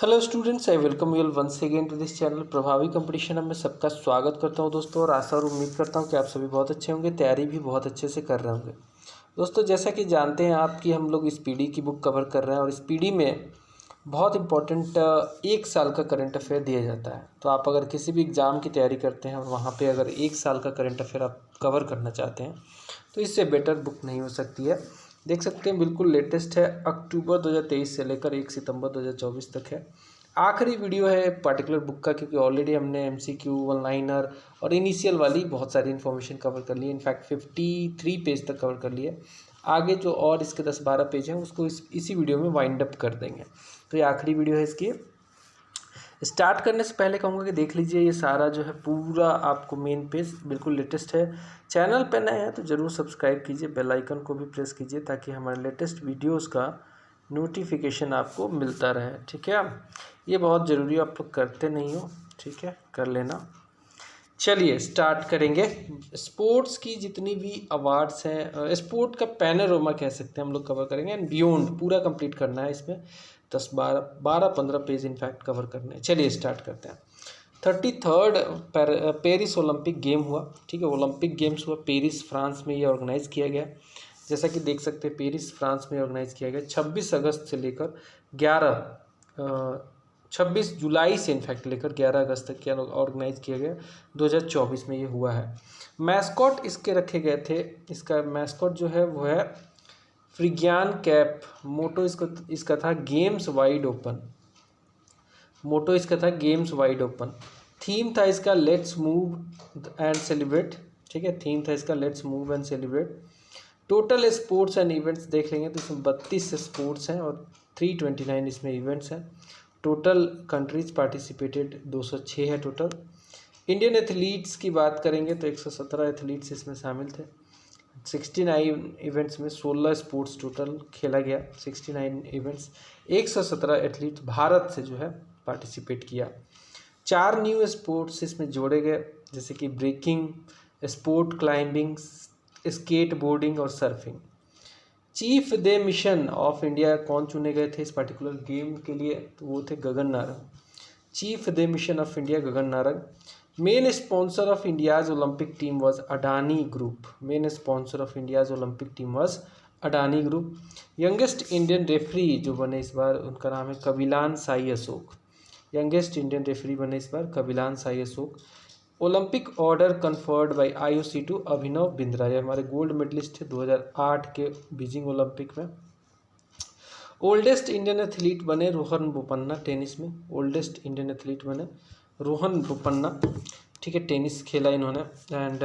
Hello students, I welcome you once again to this channel Prabhavi competition. में सबका स्वागत करता हूं दोस्तों, और आशा और उम्मीद करता हूं कि आप सभी बहुत अच्छे होंगे, तैयारी भी बहुत अच्छे से कर रहे होंगे। दोस्तों, जैसा कि जानते हैं आप कि हम लोग इस पीडी की बुक कवर कर रहे हैं, और इस पीडी में बहुत इंपॉर्टेंट एक साल का करंट अफेयर दिया जाता है। तो आप अगर किसी भी एग्ज़ाम की तैयारी करते हैं और वहाँ पर अगर एक साल का करंट अफेयर आप कवर करना चाहते हैं तो इससे बेटर बुक नहीं हो सकती है। देख सकते हैं बिल्कुल लेटेस्ट है, अक्टूबर 2023 से लेकर 1 सितंबर 2024 तक है। आखिरी वीडियो है पर्टिकुलर बुक का, क्योंकि ऑलरेडी हमने एमसीक्यू, वन लाइनर और इनिशियल वाली बहुत सारी इन्फॉर्मेशन कवर कर ली है। इनफैक्ट 53 पेज तक कवर कर लिए। आगे जो और इसके 10-12 पेज हैं उसको इसी वीडियो में वाइंड अप कर देंगे। तो ये आखिरी वीडियो है इसकी। स्टार्ट करने से पहले कहूँगा कि देख लीजिए ये सारा जो है पूरा आपको मेन पेज बिल्कुल लेटेस्ट है। चैनल पे नए हैं तो ज़रूर सब्सक्राइब कीजिए, बेल आइकन को भी प्रेस कीजिए ताकि हमारे लेटेस्ट वीडियोस का नोटिफिकेशन आपको मिलता रहे। ठीक है, ये बहुत ज़रूरी, आप लोग करते नहीं हो, ठीक है, कर लेना। चलिए स्टार्ट करेंगे। स्पोर्ट्स की जितनी भी अवार्ड्स हैं, स्पोर्ट का पैनोरमा कह सकते हैं, हम लोग कवर करेंगे एंड बियॉन्ड पूरा कंप्लीट करना है। इसमें 10-12-15 पेज इनफैक्ट कवर करने हैं। चलिए स्टार्ट करते हैं। 33rd पेरिस ओलंपिक गेम हुआ। ठीक है, ओलंपिक गेम्स हुआ पेरिस फ्रांस में, ये ऑर्गेनाइज़ किया गया। जैसा कि देख सकते हैं पेरिस फ्रांस में ऑर्गेनाइज़ किया गया 26 अगस्त से लेकर 26 जुलाई से इनफैक्ट लेकर 11 अगस्त तक क्या ऑर्गेनाइज किया गया। 2024 में ये हुआ है। मैस्कॉट इसके रखे गए थे। इसका मैस्कॉट जो है वो है फ्रिग्यान कैप। मोटो इसका था गेम्स वाइड ओपन। मोटो इसका था गेम्स वाइड ओपन। थीम था इसका लेट्स मूव एंड सेलिब्रेट। ठीक है, थीम था इसका let's move and celebrate. Total sports and events देख लेंगे तो इसमें 32 स्पोर्ट्स हैं और 329 इसमें इवेंट्स हैं। टोटल कंट्रीज पार्टिसिपेटेड 206 है टोटल। इंडियन एथलीट्स की बात करेंगे तो 117 एथलीट्स इसमें शामिल थे। 69 इवेंट्स में 16 स्पोर्ट्स टोटल खेला गया। 69 इवेंट्स, 117 एथलीट भारत से जो है पार्टिसिपेट किया। 4 न्यू स्पोर्ट्स इसमें जोड़े गए, जैसे कि breaking, sport climbing, skateboarding और surfing. Chef de mission of India कौन चुने गए थे इस पर्टिकुलर गेम के लिए, तो वो थे Gagan Narang. Chef de mission of India Gagan Narang. Main sponsor of India's Olympic team was Adani group. Main sponsor of India's Olympic team was Adani group. Youngest Indian referee जो बने इस बार, उनका नाम है Kabilan Sai Ashok. Youngest Indian referee बने इस बार Kabilan Sai Ashok. Olympic order conferred by IOC to Abhinav Bindra. ये हमारे गोल्ड मेडलिस्ट थे 2008 के बीजिंग ओलंपिक में। ओल्डेस्ट इंडियन एथलीट बने रोहन बोपन्ना टेनिस में। ओल्डेस्ट इंडियन एथलीट बने रोहन बोपन्ना। ठीक है, टेनिस खेला इन्होंने। एंड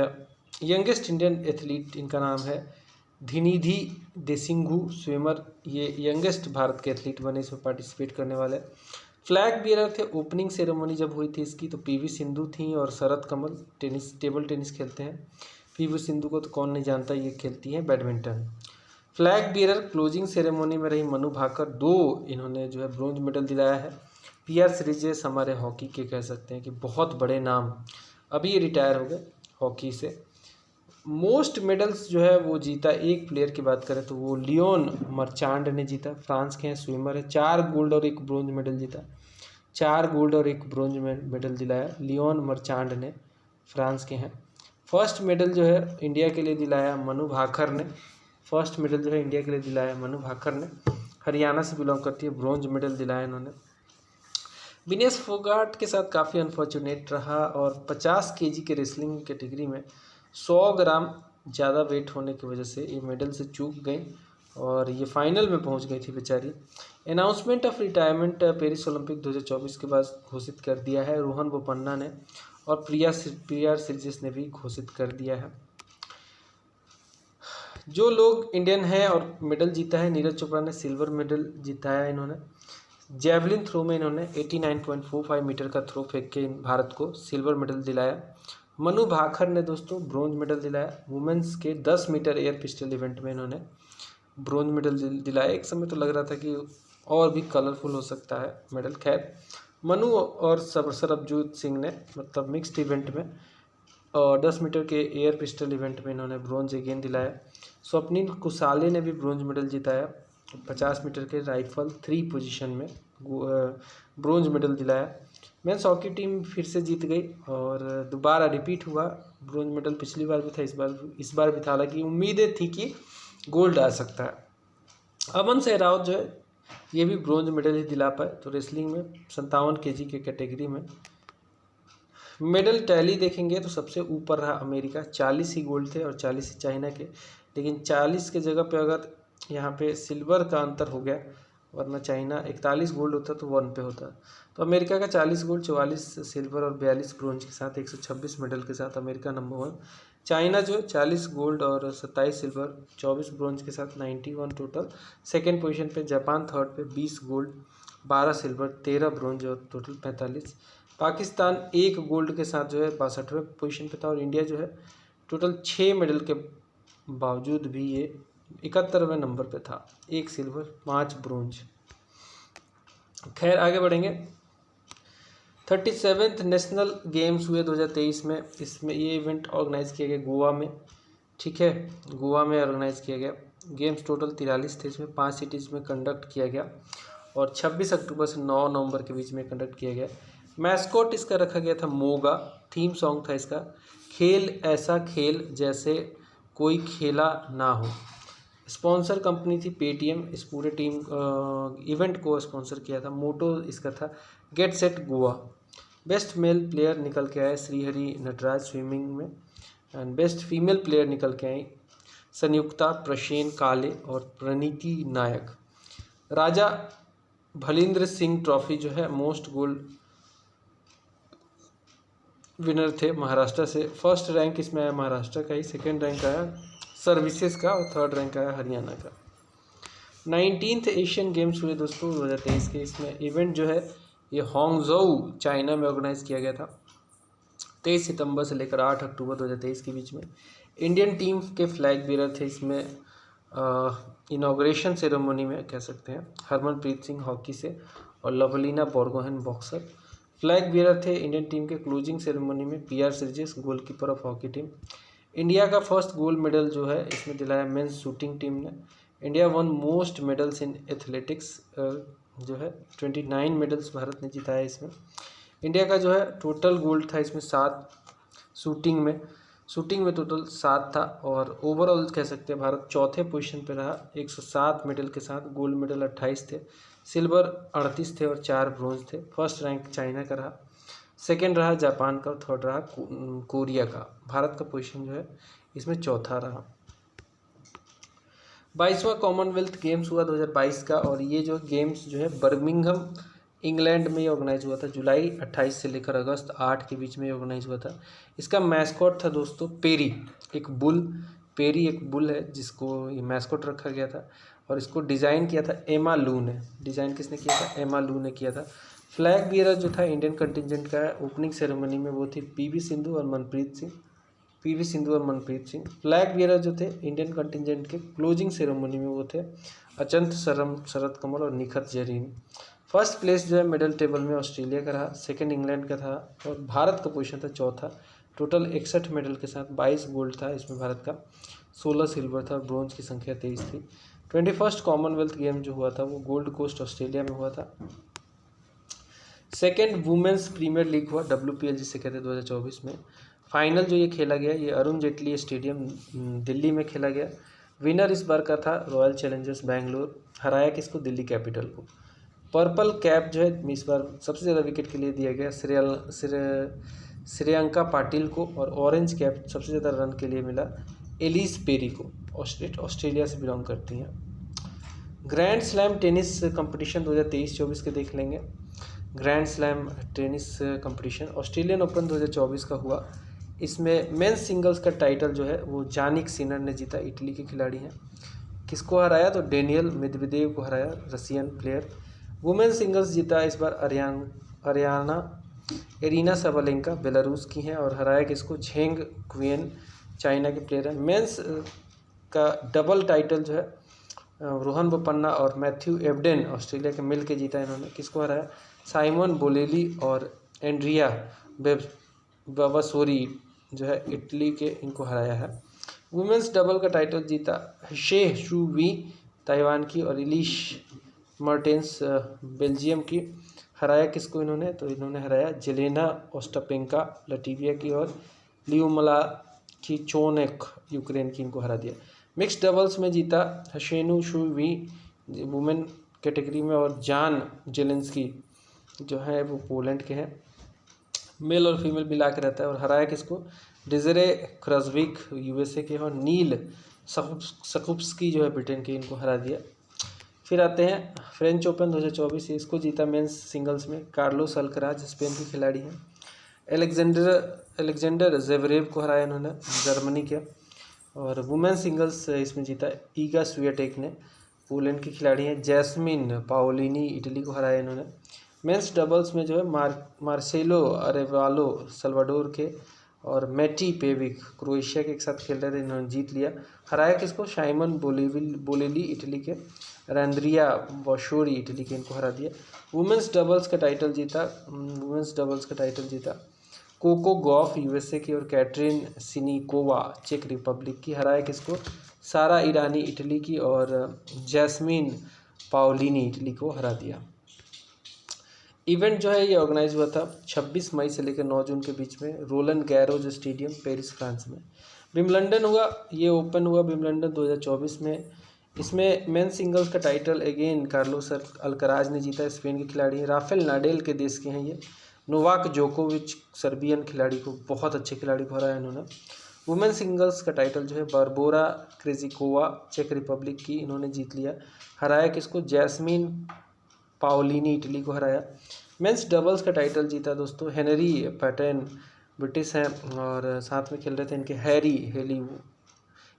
यंगेस्ट इंडियन एथलीट इनका नाम है धिनिधि देसिंघु स्विमर। ये यंगेस्ट भारत के एथलीट बने इसमें पार्टिसिपेट करने वाले। फ्लैग बियरर थे। ओपनिंग सेरेमनी जब हुई थी इसकी तो पीवी सिंधु थी और शरत कमल। टेबल टेनिस खेलते हैं। पीवी सिंधु को तो कौन नहीं जानता, ये खेलती हैं badminton. Flag bearer closing ceremony में रही मनु भाकर। 2 इन्होंने जो है ब्रॉन्ज मेडल दिलाया है। पीआर श्रीजेश हमारे हॉकी के कह सकते हैं कि बहुत बड़े नाम, अभी ये रिटायर हो गए हॉकी से। मोस्ट मेडल्स जो है वो जीता, एक प्लेयर की बात करें तो वो लियोन मर्चांड ने जीता। फ्रांस के हैं, स्विमर है। 4 गोल्ड और 1 ब्रॉन्ज मेडल जीता। 4 गोल्ड और 1 ब्रॉन्ज मेडल दिलाया लियोन मर्चांड ने, फ्रांस के हैं। फर्स्ट मेडल जो है इंडिया के लिए दिलाया मनु भाकर ने। फर्स्ट मेडल जो है इंडिया के लिए दिलाया मनु भाकर ने। हरियाणा से बिलोंग करती है। ब्रॉन्ज मेडल दिलाया इन्होंने। विनेश फोगाट के साथ काफ़ी अनफॉर्चुनेट रहा और 50 केजी के रेसलिंग कैटेगरी में 100 ग्राम ज़्यादा वेट होने की वजह से ये मेडल से चूक गई और ये फाइनल में पहुंच गई थी बेचारी। Announcement of retirement Paris Olympic 2024 के बाद घोषित कर दिया है रोहन बोपन्ना ने, और प्रिया श्रीजेश ने भी घोषित कर दिया है। जो लोग इंडियन हैं और मेडल जीता है, नीरज चोपड़ा ने सिल्वर मेडल जीताया इन्होंने। जेवलिन थ्रो में इन्होंने 89.45 मीटर का थ्रो फेंक के भारत को सिल्वर मेडल दिलाया। मनु भाकर ने दोस्तों ब्रॉन्ज मेडल दिलाया। वुमेंस के 10 मीटर एयर पिस्टल इवेंट में इन्होंने ब्रॉन्ज मेडल दिलाया। एक समय तो लग रहा था कि और भी कलरफुल हो सकता है मेडल। खैर, मनु और सरबजोत सिंह ने मतलब मिक्स्ड इवेंट में और 10 मीटर के एयर पिस्टल इवेंट में इन्होंने ब्रॉन्ज अगेन दिलाया। स्वप्निल कुसाले ने भी ब्रॉन्ज मेडल जिताया। 50 मीटर के राइफल 3 पोजीशन में ब्रोंज मेडल दिलाया। मेंस हॉकी टीम फिर से जीत गई और दोबारा रिपीट हुआ। ब्रोंज मेडल पिछली बार भी था, इस बार भी था। हालांकि उम्मीदें थी कि गोल्ड आ सकता है। अमन सहरावत जो है ये भी ब्रोंज मेडल ही दिला पाए। तो रेसलिंग में 57 kg के कैटेगरी में मेडल टैली देखेंगे तो सबसे ऊपर रहा अमेरिका, 40 ही गोल्ड थे और 40 ही चाइना के। लेकिन 40 के जगह पे अगर यहाँ पे सिल्वर का अंतर हो गया, वरना चाइना 41 गोल्ड होता तो 1 पे होता। तो अमेरिका का 40 गोल्ड, 44 सिल्वर और 42 ब्रोंज के साथ 126 मेडल के साथ अमेरिका नंबर 1। चाइना जो 40 गोल्ड और 27 सिल्वर 24 ब्रोंज के साथ 91 टोटल सेकेंड पोजीशन पे। जापान थर्ड पे 20 गोल्ड 12 सिल्वर 13 ब्रोंज और टोटल 45। पाकिस्तान 1 गोल्ड के साथ जो है 62वें पोजीशन पे था। और इंडिया जो है टोटल 6 मेडल के बावजूद भी ये 71वें नंबर पे था, 1 सिल्वर 5 ब्रोंज। खैर आगे बढ़ेंगे। 37th नेशनल गेम्स हुए 2023 में। इसमें ये इवेंट ऑर्गेनाइज किया गया गोवा में, ठीक है, गोवा में ऑर्गेनाइज किया गया। गेम्स टोटल 43 थे, इसमें 5 सिटीज़ में कंडक्ट किया गया और 26 अक्टूबर से 9 नवंबर के बीच में कंडक्ट किया गया। मैस्कॉट इसका रखा गया था मोगा। थीम सॉन्ग था इसका खेल ऐसा खेल जैसे कोई खेला ना हो। स्पॉन्सर कंपनी थी पेटीएम। इस पूरे टीम इवेंट को स्पॉन्सर किया था। मोटो इसका था get set Goa. Best male player निकल के आए श्रीहरि नटराज स्विमिंग में। एंड बेस्ट फीमेल प्लेयर निकल के आई संयुक्ता प्रसेन काले और प्रणीति नायक। राजा भलिंद्र सिंह ट्रॉफी जो है मोस्ट गोल्ड विनर थे महाराष्ट्र से। फर्स्ट रैंक इसमें आया महाराष्ट्र का ही, सेकेंड रैंक आया सर्विसेज का और थर्ड रैंक आया हरियाणा का। 19th एशियन गेम्स हुए दोस्तों 2023 के। इसमें इवेंट जो है ये हांगझोउ चाइना में ऑर्गेनाइज किया गया था 23 सितंबर से लेकर 8 अक्टूबर 2023 के बीच में। इंडियन टीम के फ्लैग बीरर थे इसमें इनॉग्रेशन सेरेमनी में कह सकते हैं हरमनप्रीत सिंह हॉकी से और Lovlina Borgohain boxer. Flag bearer थे इंडियन टीम के क्लोजिंग सेरेमनी में PR Sreejesh goalkeeper of hockey team. India का फर्स्ट गोल्ड मेडल जो है इसमें दिलाया मेंस शूटिंग टीम ने। India won most medals in athletics जो है 29 मेडल्स भारत ने जिताया इसमें। इंडिया का जो है टोटल गोल्ड था इसमें 7 शूटिंग में टोटल 7 था। और ओवरऑल कह सकते हैं भारत चौथे पोजीशन पे रहा 107 मेडल के साथ। गोल्ड मेडल 28 थे, सिल्वर 38 थे और 4 ब्रोंज थे। फर्स्ट रैंक चाइना का रहा, सेकेंड रहा जापान का और थर्ड रहा कोरिया का। भारत का पोजीशन जो है इसमें चौथा रहा। 22वां कॉमनवेल्थ गेम्स हुआ 2022 का। और ये जो गेम्स जो है बर्मिंघम इंग्लैंड में ऑर्गेनाइज हुआ था। जुलाई 28 से लेकर अगस्त 8 के बीच में ऑर्गेनाइज हुआ था। इसका मैस्कॉट था दोस्तों पेरी, एक बुल। पेरी एक बुल है जिसको ये मैस्कॉट रखा गया था और इसको डिज़ाइन किया था एमा लू ने। डिज़ाइन किसने किया था? एमा लू ने किया था। फ्लैग बियरर जो था इंडियन कंटिजेंट का है। ओपनिंग सेरेमनी में वो थी पीवी सिंधु और मनप्रीत सिंह। फ्लैग बियरर जो थे इंडियन कंटिजेंट के क्लोजिंग सेरेमनी में वो थे अचंत शरद कमल और निखत जरीन। फर्स्ट प्लेस जो है मेडल टेबल में ऑस्ट्रेलिया का रहा, सेकंड इंग्लैंड का था और भारत का पोजीशन था चौथा। टोटल 61 मेडल के साथ 22 गोल्ड था इसमें भारत का, 16 सिल्वर था, ब्रोंज की संख्या 23 थी। 21st कॉमनवेल्थ गेम जो हुआ था वो गोल्ड कोस्ट ऑस्ट्रेलिया में हुआ था। सेकेंड वुमेंस प्रीमियर लीग हुआ WPL जिसे कहते हैं 2024 में। फाइनल जो ये खेला गया ये अरुण जेटली स्टेडियम दिल्ली में खेला गया। विनर इस बार का था रॉयल चैलेंजर्स बैंगलोर, हराया किसको? दिल्ली कैपिटल को। पर्पल कैप जो है इस बार सबसे ज़्यादा विकेट के लिए दिया गया श्रेयंका पाटिल को और ऑरेंज कैप सबसे ज़्यादा रन के लिए मिला एलिस पेरी को, ऑस्ट्रेलिया से बिलोंग करती हैं। ग्रैंड स्लैम टेनिस कंपटीशन 2023-24 के देख लेंगे। Grand slam tennis competition Australian open 2024 का हुआ। इसमें मेंस सिंगल्स का टाइटल जो है वो जानिक सिनर ने जीता, इटली के खिलाड़ी हैं। किसको हराया? तो डेनियल मेदवेदेव को हराया, रशियन प्लेयर। वुमेन सिंगल्स जीता इस बार अरियाना एरिना साबालेंका बेलारूस की हैं और हराया किसको? झेंग क्वियन चाइना के प्लेयर हैं। मेंस का डबल टाइटल जो है रोहन बोपन्ना और मैथ्यू एबडेन ऑस्ट्रेलिया के मिल के जीता इन्होंने। किसको हराया? साइमन बोलेली और एंड्रिया बाबासोरी जो है इटली के, इनको हराया है। वुमेंस डबल का टाइटल जीता शे शू वी ताइवान की, और इलिश मर्टेंस बेल्जियम की। हराया किसको इन्होंने, तो इन्होंने हराया जेलेना ओस्टापेंका लटीविया की, और लियोमला खिचोनेक यूक्रेन की, इनको हरा दिया। मिक्स डबल्स में जीता हशेनु शुवी वुमेन कैटेगरी में, और जान जेलेंस्की जो है वो पोलैंड के हैं, मेल और फीमेल मिला के रहता है। और हराया किसको, डिजरे क्रजविक यूएसए के, और नील सकुप्सकी जो है ब्रिटेन के, इनको हरा दिया। फिर आते हैं फ्रेंच ओपन 2024, इसको जीता मेंस सिंगल्स में कार्लोस अल्कराज, स्पेन के खिलाड़ी हैं। एलेक्जेंडर जेवरेव को हराया इन्होंने, जर्मनी के। और वुमेन सिंगल्स इसमें जीता ईगा स्वियाटेक ने, पोलैंड की खिलाड़ी हैं। जैस्मिन पाओलिनी इटली को हराया इन्होंने। मेंस डबल्स में जो है मार्सेलो अरेवालो सल्वाडोर के, और मैटी पेविक क्रोएशिया के एक साथ खेल रहे थे, इन्होंने जीत लिया। हराया किसको, शाइमन बोलेली इटली के, रैंद्रिया बॉशोरी इटली के, इनको हरा दिया। वुमेंस डबल्स का टाइटल जीता कोको गॉफ यूएसए की, और कैटरीन सिनिकोवा चेक रिपब्लिक की। हराया किसको, सारा ईरानी इटली की, और जैस्मिन पाओलिनी इटली को हरा दिया। इवेंट जो है ये ऑर्गेनाइज हुआ था 26 मई से लेकर 9 जून के बीच में रोलन गैरोज स्टेडियम पेरिस फ्रांस में। विम्बलडन हुआ, ये ओपन हुआ विम्बलडन 2024 में। इसमें मेन सिंगल्स का टाइटल अगेन कार्लोस अल्कराज ने जीता, स्पेन के खिलाड़ी हैं। राफेल नाडेल के देश के हैं ये। नोवाक जोकोविच सर्बियन खिलाड़ी को, बहुत अच्छे खिलाड़ी को हराया इन्होंने। वुमेन सिंगल्स का टाइटल जो है बारबोरा क्रेजिकोवा चेक रिपब्लिक की, इन्होंने जीत लिया। हराया किसको, जैस्मिन पाओलिनी इटली को हराया। मेंस डबल्स का टाइटल जीता दोस्तों हेनरी पैटर्न, ब्रिटिश हैं, और साथ में खेल रहे थे इनके हैरी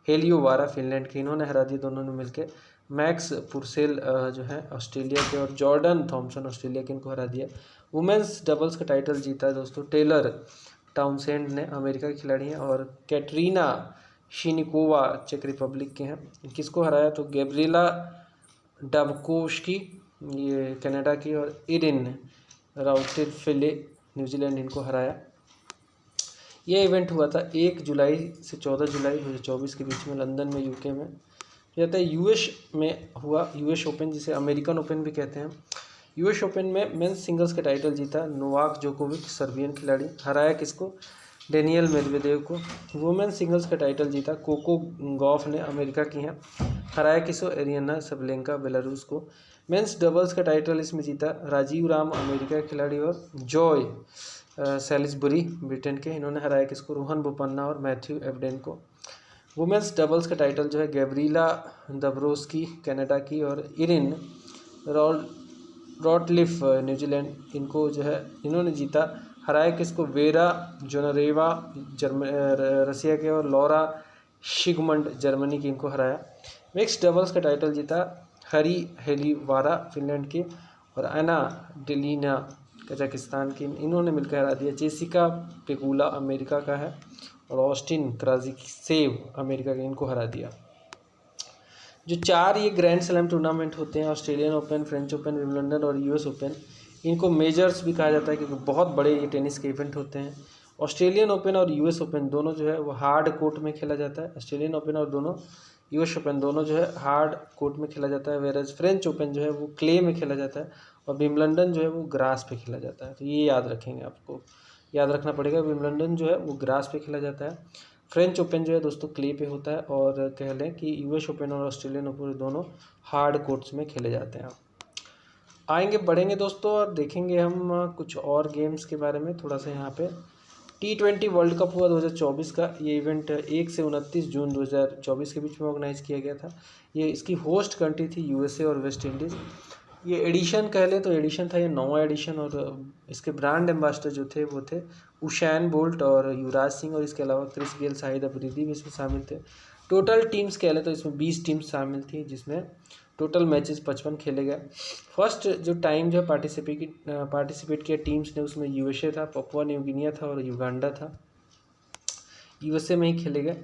हेलियोवारा फिनलैंड के, इन्होंने हरा दिया दोनों ने मिलकर। मैक्स पुरसेल जो है ऑस्ट्रेलिया के, और जॉर्डन थॉमसन ऑस्ट्रेलिया के, इनको हरा दिया। वुमेंस डबल्स का टाइटल जीता दोस्तों टेलर टाउनसेंड ने, अमेरिका के खिलाड़ी हैं, और कैटरीना शिनिकोवा चेक रिपब्लिक के हैं। किसको हराया, तो गैब्रिएला डाबकोव्स्की ये कनाडा की, और इरिन राउटेफिले न्यूजीलैंड, इनको हराया। ये इवेंट हुआ था 1 जुलाई से 14 जुलाई 2024 के बीच में लंदन में, यूके में। कहता है यूएस में हुआ यूएस ओपन, जिसे अमेरिकन ओपन भी कहते हैं। यूएस ओपन में मेंस सिंगल्स का टाइटल जीता नोवाक जोकोविच सर्बियन खिलाड़ी, हराया किसको, डेनियल मेदवेदेव को। वुमेन सिंगल्स का टाइटल जीता कोको गॉफ ने, अमेरिका की हैं, हराया किसको, एरियाना सबलेंका बेलारूस को। मेंस डबल्स का टाइटल इसमें जीता राजीव राम, अमेरिका के खिलाड़ी, और जॉय सैलिसबरी ब्रिटेन के, इन्होंने हराया किसको, रोहन बोपन्ना और मैथ्यू एवडेन को। वुमेंस डबल्स का टाइटल जो है गैब्रिएला दब्रोस्की कनाडा की, और इरिन रॉटलिफ न्यूजीलैंड, इनको जो है इन्होंने जीता। हराया किसको, वेरा जोनरेवा रसिया के, और लॉरा शिगमंड जर्मनी की, इनको हराया। मिक्स डबल्स का टाइटल जीता हरी हेलीवारा फिनलैंड की, और एना डेलिना कजाकिस्तान की, इन्होंने मिलकर हरा दिया। जेसिका पेगुला अमेरिका का है, और ऑस्टिन क्राजिसेव अमेरिका के, इनको हरा दिया। जो 4 ये ग्रैंड स्लैम टूर्नामेंट होते हैं, Australian open, French open, Wimbledon और यूएस ओपन, इनको मेजर्स भी कहा जाता है क्योंकि बहुत बड़े ये टेनिस के इवेंट होते हैं। ऑस्ट्रेलियन ओपन और यूएस ओपन दोनों जो है वो हार्ड कोर्ट में खेला जाता है। ऑस्ट्रेलियन ओपन और दोनों यूएस ओपन दोनों जो है हार्ड कोर्ट में खेला जाता है, वेरज फ्रेंच ओपन जो है वो क्ले में खेला जाता है, और विम्बलडन जो है वो ग्रास पे खेला जाता है। तो ये याद रखेंगे, आपको याद रखना पड़ेगा। विम्बलडन जो है वो ग्रास पे खेला जाता है, फ्रेंच ओपन जो है दोस्तों क्ले पे होता है, और कह लें कि यूएस ओपन और ऑस्ट्रेलियन ओपन दोनों हार्ड कोर्ट्स में खेले जाते हैं। आएंगे बढ़ेंगे दोस्तों और देखेंगे हम कुछ और गेम्स के बारे में थोड़ा सा। यहाँ पे T20 वर्ल्ड कप हुआ 2024 का। ये इवेंट 1 से 29 जून 2024 के बीच में ऑर्गेनाइज किया गया था। ये इसकी होस्ट कंट्री थी यूएसए और वेस्ट इंडीज़। ये एडिशन कह लें तो एडिशन था, ये 9वां एडिशन, और इसके ब्रांड एम्बेसडर जो थे वो थे उशैन बोल्ट और युवराज सिंह, और इसके अलावा क्रिस गेल, शाहिद अफरीदी भी इसमें शामिल थे। टोटल टीम्स कह लें तो इसमें 20 टीम्स शामिल थी, जिसमें टोटल मैचेस 55 खेले गए। फर्स्ट जो टाइम जो पार्टिसिपेट किया टीम्स ने, उसमें यूएसए था, पपुआ न्यू गिनिया था और युगांडा था। यूएसए में ही खेले गए।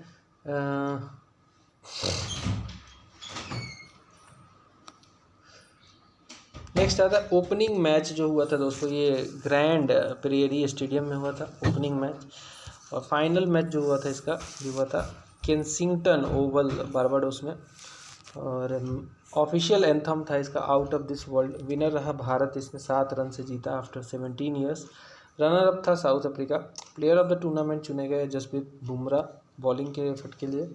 नेक्स्ट आता है ओपनिंग मैच जो हुआ था दोस्तों, ये ग्रैंड प्रेरी स्टेडियम में हुआ था ओपनिंग मैच। और फाइनल मैच जो हुआ था इसका, जो हुआ था केंसिंगटन ओवल बारबाडोस में। और ऑफिशियल एंथम था इसका out of this world. Winner रहा भारत, इसमें 7 रन से जीता आफ्टर 17 ईयर्स। रनर अप था south Africa. Player of the tournament चुने गए जसप्रीत बुमराह बॉलिंग के एफर्ट के लिए।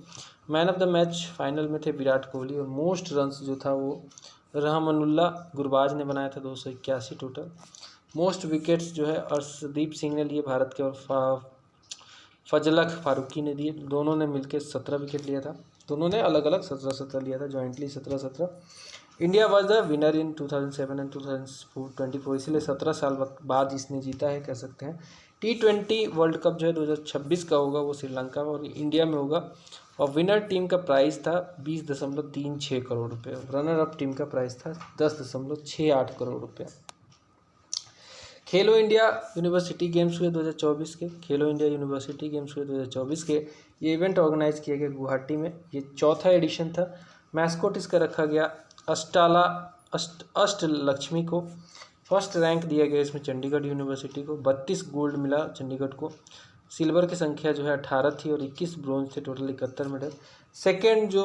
Man of the match final में थे विराट कोहली, और मोस्ट रन्स जो था वो रहमानुल्लाह गुरबाज ने बनाया था 281 टोटल। मोस्ट विकेट्स जो है अर्शदीप सिंह ने लिए भारत के, और फजलक फारूकी ने दिए। दोनों ने मिलकर 17 विकेट लिया था। दोनों ने अलग अलग 17-17 लिया था, jointly 17-17। India was the winner in 2007 and 2024, इसलिए 17 साल बाद इसने जीता है कह सकते हैं। T20 वर्ल्ड कप जो है 2026 का होगा, वो श्रीलंका और इंडिया में होगा। और विनर टीम का प्राइस था 20.36 करोड़ रुपये। रनर अप टीम का प्राइस था 10.68 करोड़ रुपये। खेलो इंडिया यूनिवर्सिटी गेम्स हुए 2024 के। खेलो इंडिया यूनिवर्सिटी गेम्स हुए 2024 के। ये इवेंट ऑर्गेनाइज किया गया गुवाहाटी में। ये चौथा एडिशन था। मैस्कोट इसका रखा गया अष्ट लक्ष्मी को। फर्स्ट रैंक दिया गया इसमें चंडीगढ़ यूनिवर्सिटी को। 32 गोल्ड मिला चंडीगढ़ को। सिल्वर की संख्या जो है 18 थी और 21 ब्रोंज थे, टोटल 71 मेडल। सेकेंड जो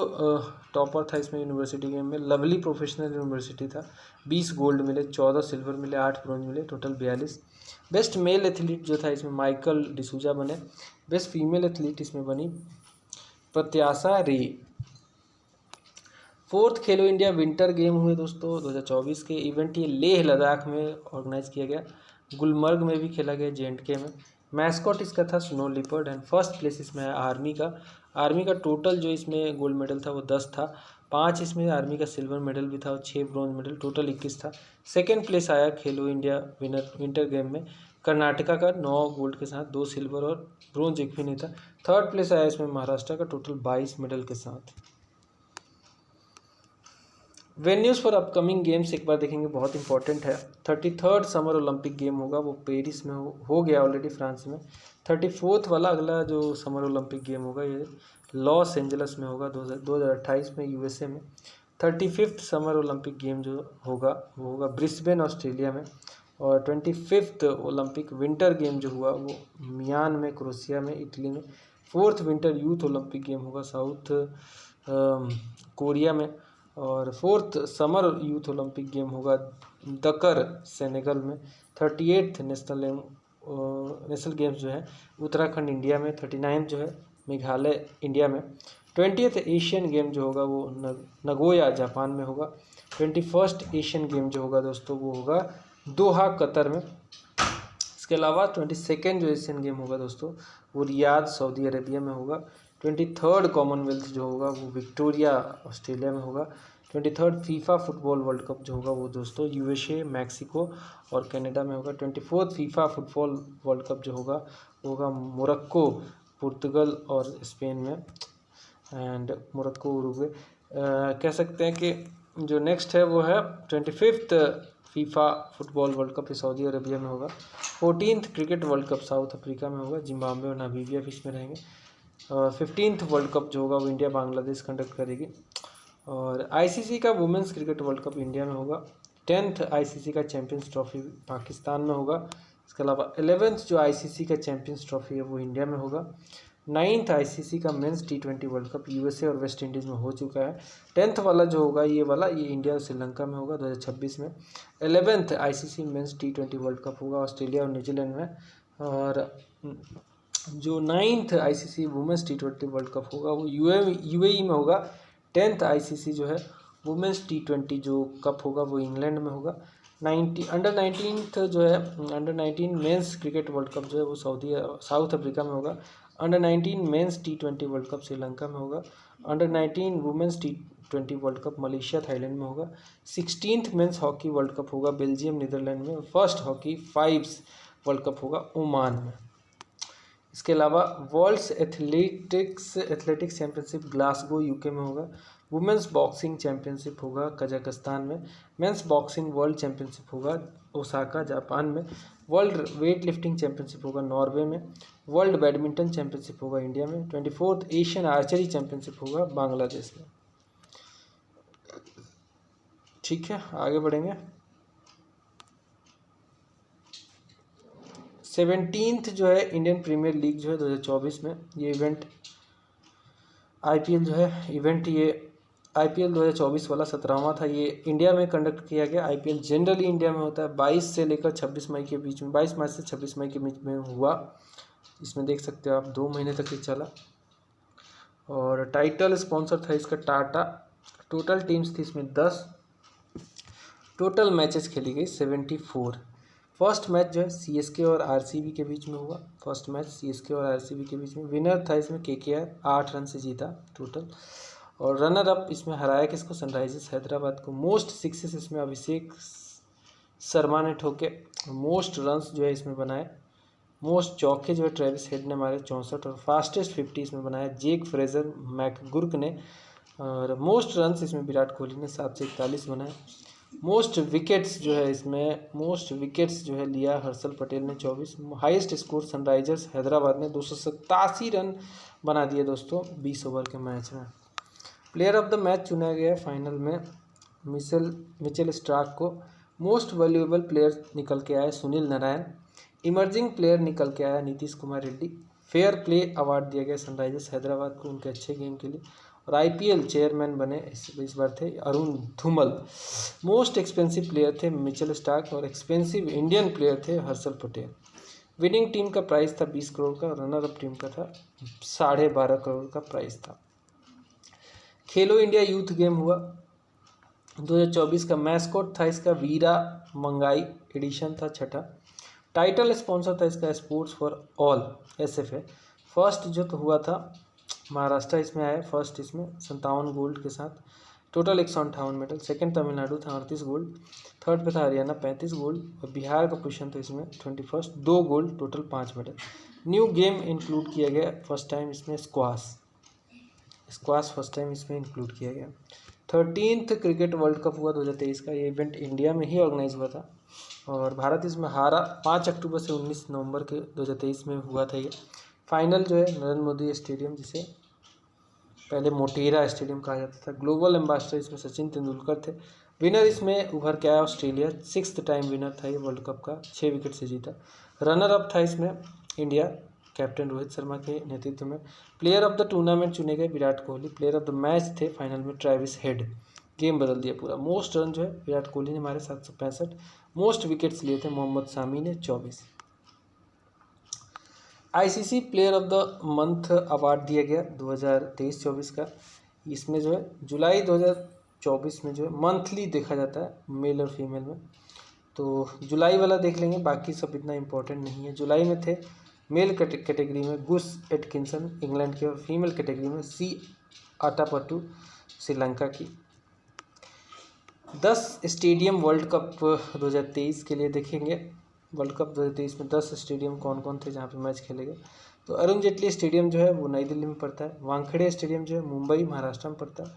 टॉपर था इसमें यूनिवर्सिटी गेम में लवली प्रोफेशनल यूनिवर्सिटी था। 20 गोल्ड मिले, 14 सिल्वर मिले, 8 ब्रोंज मिले, टोटल 42। बेस्ट मेल एथलीट जो था इसमें माइकल डिसूजा बने। बेस्ट फीमेल एथलीट इसमें बनी प्रत्याशा रे। फोर्थ खेलो इंडिया विंटर गेम हुए दोस्तों 2024 के। इवेंट ये लेह लद्दाख में ऑर्गेनाइज किया गया। गुलमर्ग में भी खेला गया, J&K में। मैस्कॉट इसका था snow leopard, and first place इसमें है आर्मी का टोटल जो इसमें गोल्ड मेडल था वो 10 था। 5 इसमें आर्मी का सिल्वर मेडल भी था और 6 ब्रॉन्ज मेडल, टोटल 21 था। सेकेंड प्लेस आया खेलो इंडिया विंटर गेम में कर्नाटका का 9 गोल्ड के साथ, 2 सिल्वर और ब्रॉन्ज एक भी नहीं था। थर्ड प्लेस आया इसमें महाराष्ट्र का टोटल 22 मेडल के साथ। वेन्यूज़ फॉर अपकमिंग गेम्स एक बार देखेंगे, बहुत इंपॉर्टेंट है। 33rd समर ओलंपिक गेम होगा, वो पेरिस में हो गया ऑलरेडी, फ्रांस में। 34th वाला अगला जो समर ओलंपिक गेम होगा ये लॉस एंजलस में होगा 2028 में, USA में। 35th समर ओलंपिक गेम जो होगा वो होगा ब्रिस्बेन ऑस्ट्रेलिया में। और 25th ओलंपिक विंटर गेम जो हुआ वो मियान में, क्रोएशिया में, इटली में। 4th winter youth Olympic game होगा साउथ कोरिया में। और 4th summer youth Olympic game होगा दकर सेनेगल में। 38th नेशनल गेम्स जो है उत्तराखंड इंडिया में। 39th जो है मेघालय इंडिया में। 20th एशियन गेम जो होगा वो नगोया जापान में होगा। 21st एशियन गेम जो होगा दोस्तों वो होगा दोहा कतर में। इसके अलावा 22nd जो एशियन गेम होगा दोस्तों वो रियाद सऊदी अरेबिया में होगा। 23rd कॉमनवेल्थ जो होगा वो विक्टोरिया ऑस्ट्रेलिया में होगा। 23rd FIFA football world cup जो होगा वो दोस्तों USA, मैक्सिको और कनाडा में होगा। 24th FIFA football world cup जो होगा वो होगा मोरक्को, पुर्तगाल और स्पेन में। एंड मोरक्को उरुग्वे कह सकते हैं कि जो नेक्स्ट है वो है 25th FIFA football world cup Saudi Arabia में होगा। 14th cricket world cup south Africa में होगा, जिम्बाब्वे और नामीबिया भी इसमें रहेंगे। और 15th वर्ल्ड कप जो होगा वो इंडिया बांग्लादेश कंडक्ट करेगी। और ICC का women's cricket world cup India में होगा। 10th ICC का चैम्पियंस ट्रॉफी पाकिस्तान में होगा। इसके अलावा 11th जो ICC का चैम्पियंस ट्रॉफी है वो इंडिया में होगा। 9th ICC का men's T20 world cup USA और वेस्ट इंडीज़ में हो चुका है। 10th वाला जो होगा ये इंडिया और श्रीलंका में होगा 2026 में। 11th ICC men's T20 world cup होगा ऑस्ट्रेलिया और न्यूजीलैंड में। और जो 9th ICC women's T20 world cup होगा वो UAE में होगा। 10th ICC जो है वुमेंस T20 जो कप होगा वो इंग्लैंड में होगा। Under 19 men's cricket world cup जो है वो साउथ अफ्रीका में होगा। Under 19 men's T20 world cup Sri Lanka में होगा। Under 19 women's T20 world cup Malaysia Thailand में होगा। 16th men's hockey world cup होगा बेल्जियम नीदरलैंड में। First hockey fives world cup होगा ओमान में। इसके अलावा worlds athletics championship Glasgow UK में होगा। वुमेंस बॉक्सिंग चैंपियनशिप होगा कजाकिस्तान में। मेंस बॉक्सिंग वर्ल्ड चैंपियनशिप होगा ओसाका जापान में। वर्ल्ड वेट लिफ्टिंग चैंपियनशिप होगा नॉर्वे में। वर्ल्ड बैडमिंटन चैंपियनशिप होगा इंडिया में। 24th एशियन आर्चरी चैंपियनशिप होगा बांग्लादेश में। ठीक है, आगे बढ़ेंगे। 17th जो है इंडियन प्रीमियर लीग जो है 2024 में ये इवेंट IPL जो है इवेंट ये IPL 2024 वाला 17वां था। ये इंडिया में कंडक्ट किया गया। IPL जनरली इंडिया में होता है 22 से लेकर 26 मई के बीच में, 22 मार्च से 26 मई के बीच में हुआ। इसमें देख सकते हो आप 2 महीने तक ये चला। और टाइटल स्पॉन्सर था इसका टाटा। टोटल टीम्स थी इसमें 10। टोटल मैचेस खेली गई 74। फर्स्ट मैच जो है CSK और RCB के बीच में हुआ। फर्स्ट मैच CSK और RCB के बीच में। विनर था इसमें KKR, 8 रन से जीता टोटल। और रनर अप इसमें हराया किसको? सनराइजर्स हैदराबाद को। मोस्ट सिक्सेस इसमें अभिषेक शर्मा ने ठोके। मोस्ट रन्स जो है इसमें बनाए। मोस्ट चौके जो है ट्रेविस हेड ने मारे 64। और फास्टेस्ट 50 इसमें बनाया जेक फ्रेजर मैकगुर्क ने। और मोस्ट रन्स इसमें विराट कोहली ने 741 बनाए। मोस्ट विकेट्स जो है इसमें, मोस्ट विकेट्स जो है लिया हर्षल पटेल ने 24। हाईएस्ट स्कोर सनराइजर्स हैदराबाद ने 287 रन बना दिए दोस्तों 20 ओवर के मैच में। प्लेयर ऑफ द मैच चुना गया फाइनल में मिचेल स्टार्क को। मोस्ट वैल्यूएबल प्लेयर निकल के आए सुनील नारायण। इमर्जिंग प्लेयर निकल के आया Nitish Kumar Reddy. Fair play award दिया गया सनराइजर्स हैदराबाद को उनके अच्छे गेम के लिए। और IPL चेयरमैन बने इस बार थे Arun Dhumal. Most expensive player थे मिचेल स्टार्क और एक्सपेंसिव इंडियन प्लेयर थे हर्षल पटेल। विनिंग टीम का प्राइस था 20 करोड़ का। रनर अप टीम का था 12.5 करोड़ का प्राइस था। खेलो इंडिया यूथ गेम हुआ 2024 का। मैस्कॉट था इसका वीरा मंगाई। एडिशन था 6ठा। टाइटल स्पॉन्सर था इसका sports for all SFA। First जो तो हुआ था महाराष्ट्र इसमें आया फर्स्ट, इसमें 57 गोल्ड के साथ। Total 158 medal. सेकंड तमिलनाडु था 38 गोल्ड। थर्ड पे था हरियाणा 35 गोल्ड। और बिहार का पोजीशन था इसमें 21, 2 gold, total 5 medal. New game include किया गया फर्स्ट टाइम इसमें स्क्वाश फर्स्ट टाइम इसमें इंक्लूड किया गया। 13th क्रिकेट वर्ल्ड कप हुआ 2023 का। ये इवेंट इंडिया में ही ऑर्गेनाइज हुआ था और भारत इसमें हारा। 5 अक्टूबर से 19 नवंबर के 2023 में हुआ था ये। फाइनल जो है नरेंद्र मोदी स्टेडियम, जिसे पहले मोटेरा स्टेडियम कहा जाता था। ग्लोबल एम्बेसडर इसमें सचिन तेंदुलकर थे। विनर इसमें उभर के आया ऑस्ट्रेलिया। 6th टाइम विनर था ये वर्ल्ड कप का, 6 विकेट से जीता। रनर अप था इसमें इंडिया, कैप्टन रोहित शर्मा के नेतृत्व में। प्लेयर ऑफ द टूर्नामेंट चुने गए Virat Kohli. Player of the match थे फाइनल में ट्रेविस हेड। गेम बदल दिया पूरा। मोस्ट रन जो है विराट कोहली ने मारे 765। मोस्ट विकेट्स लिए थे मोहम्मद शामी ने 24। ICC player of the month award दिया गया 2023-24 का। इसमें जो है जुलाई 2024 में जो है मंथली देखा जाता है मेल और फीमेल में, तो जुलाई वाला देख लेंगे, बाकी सब इतना इम्पोर्टेंट नहीं है। जुलाई में थे मेल कैटेगरी में गुस एटकिंसन इंग्लैंड के, और फीमेल कैटेगरी में सी आटापट्टू श्रीलंका की। 10 स्टेडियम वर्ल्ड कप 2023 के लिए देखेंगे। वर्ल्ड कप 2023 में 10 स्टेडियम कौन कौन थे जहाँ पे मैच खेले गए। तो अरुण जेटली स्टेडियम जो है वो नई दिल्ली में पड़ता है। वानखेड़े स्टेडियम जो है मुंबई महाराष्ट्र में पड़ता है।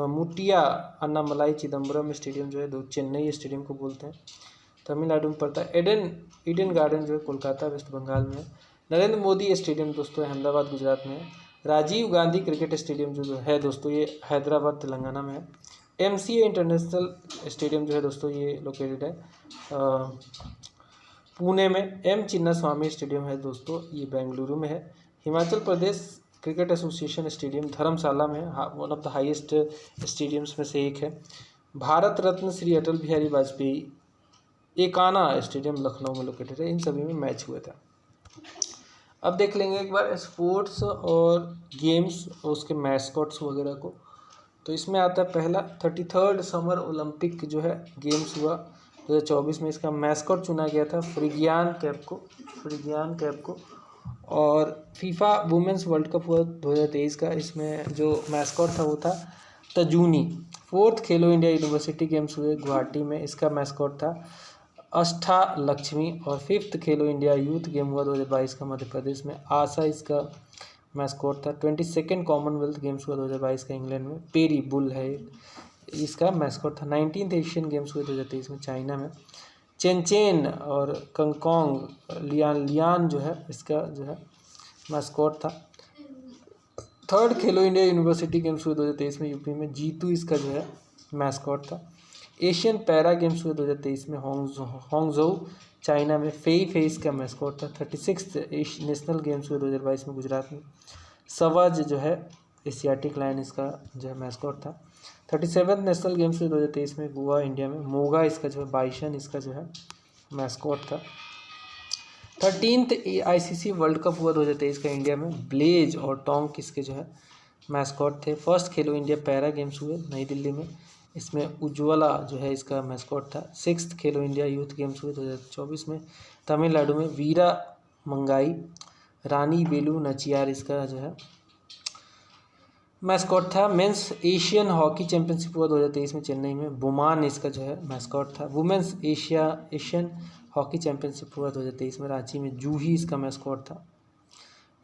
मुटिया अन्नामलाई चिदम्बरम स्टेडियम जो है दो चेन्नई स्टेडियम को बोलते हैं, तमिलनाडु में पड़ता है। ईडन गार्डन जो है कोलकाता वेस्ट बंगाल में है। नरेंद्र मोदी स्टेडियम दोस्तों अहमदाबाद गुजरात में है। राजीव गांधी क्रिकेट स्टेडियम जो है दोस्तों ये हैदराबाद तेलंगाना में है। MCA इंटरनेशनल स्टेडियम जो है दोस्तों ये लोकेटेड है पुणे में। M चिन्ना स्वामी स्टेडियम है दोस्तों ये बेंगलुरु में है। Himachal Pradesh cricket association stadium धर्मशाला में है, one of the highest stadiums में से एक है। भारत रत्न श्री अटल बिहारी वाजपेयी एकाना स्टेडियम लखनऊ में लोकेटेड है। इन सभी में मैच हुए थे। अब देख लेंगे एक बार स्पोर्ट्स और गेम्स और उसके मैस्कॉट्स वगैरह को। तो इसमें आता है पहला 33rd समर ओलंपिक जो है गेम्स हुआ 2024 में। इसका मैस्कॉट चुना गया था फ्रिगियान कैप को। और फीफा वुमेंस वर्ल्ड कप हुआ 2023 का। इसमें जो मैस्कॉट था वो था तजूनी। 4th खेलो इंडिया यूनिवर्सिटी गेम्स हुए गुवाहाटी में। इसका मैस्कॉट था अष्टा लक्ष्मी। और 5th खेलो इंडिया यूथ गेम हुआ 2022 का मध्य प्रदेश में। आशा इसका मैस्कॉट था। 22nd कॉमनवेल्थ गेम्स हुआ 2022 का इंग्लैंड में। पेरी बुल है इसका मैस्कॉट था। 19th एशियन गेम्स हुए 2023 में चाइना में। चेन और कंगकोंग लियान जो है इसका जो है मैस्कॉट था। 3rd खेलो इंडिया यूनिवर्सिटी गेम्स हुए 2023 में यूपी में। जीतू इसका जो है मैस्कॉट था। एशियन पैरा गेम्स हुए 2023 में होंगझोउ चाइना में। फेई इसका मैस्कॉट था। 36th नेशनल गेम्स हुए 2022 में गुजरात में। सवाज जो है एशियाटिक लायन इसका जो है मैस्कॉट था। 37 नेशनल गेम्स हुए 2023 में गोवा इंडिया में। मोगा इसका जो है, बाइसन इसका जो है मैस्कॉट था। 13th ICC वर्ल्ड कप हुआ 2023 का इंडिया में। ब्लेज और टोंक इसके जो है मैस्कॉट थे। फर्स्ट खेलो इंडिया पैरा गेम्स हुए नई दिल्ली में, इसमें उज्ज्वला जो है इसका मैस्कॉट था। 6th खेलो इंडिया यूथ गेम्स हुए 2024 में तमिलनाडु में। वीरा मंगाई रानी वेलु नचियार इसका जो है मैस्कॉट था। मेंस एशियन हॉकी चैंपियनशिप हुआ 2023 में चेन्नई में। बुमान इसका जो है मैस्कॉट था। वुमेंस एशियन हॉकी चैंपियनशिप हुआ 2023 में रांची में। जूही इसका मैस्कॉट था।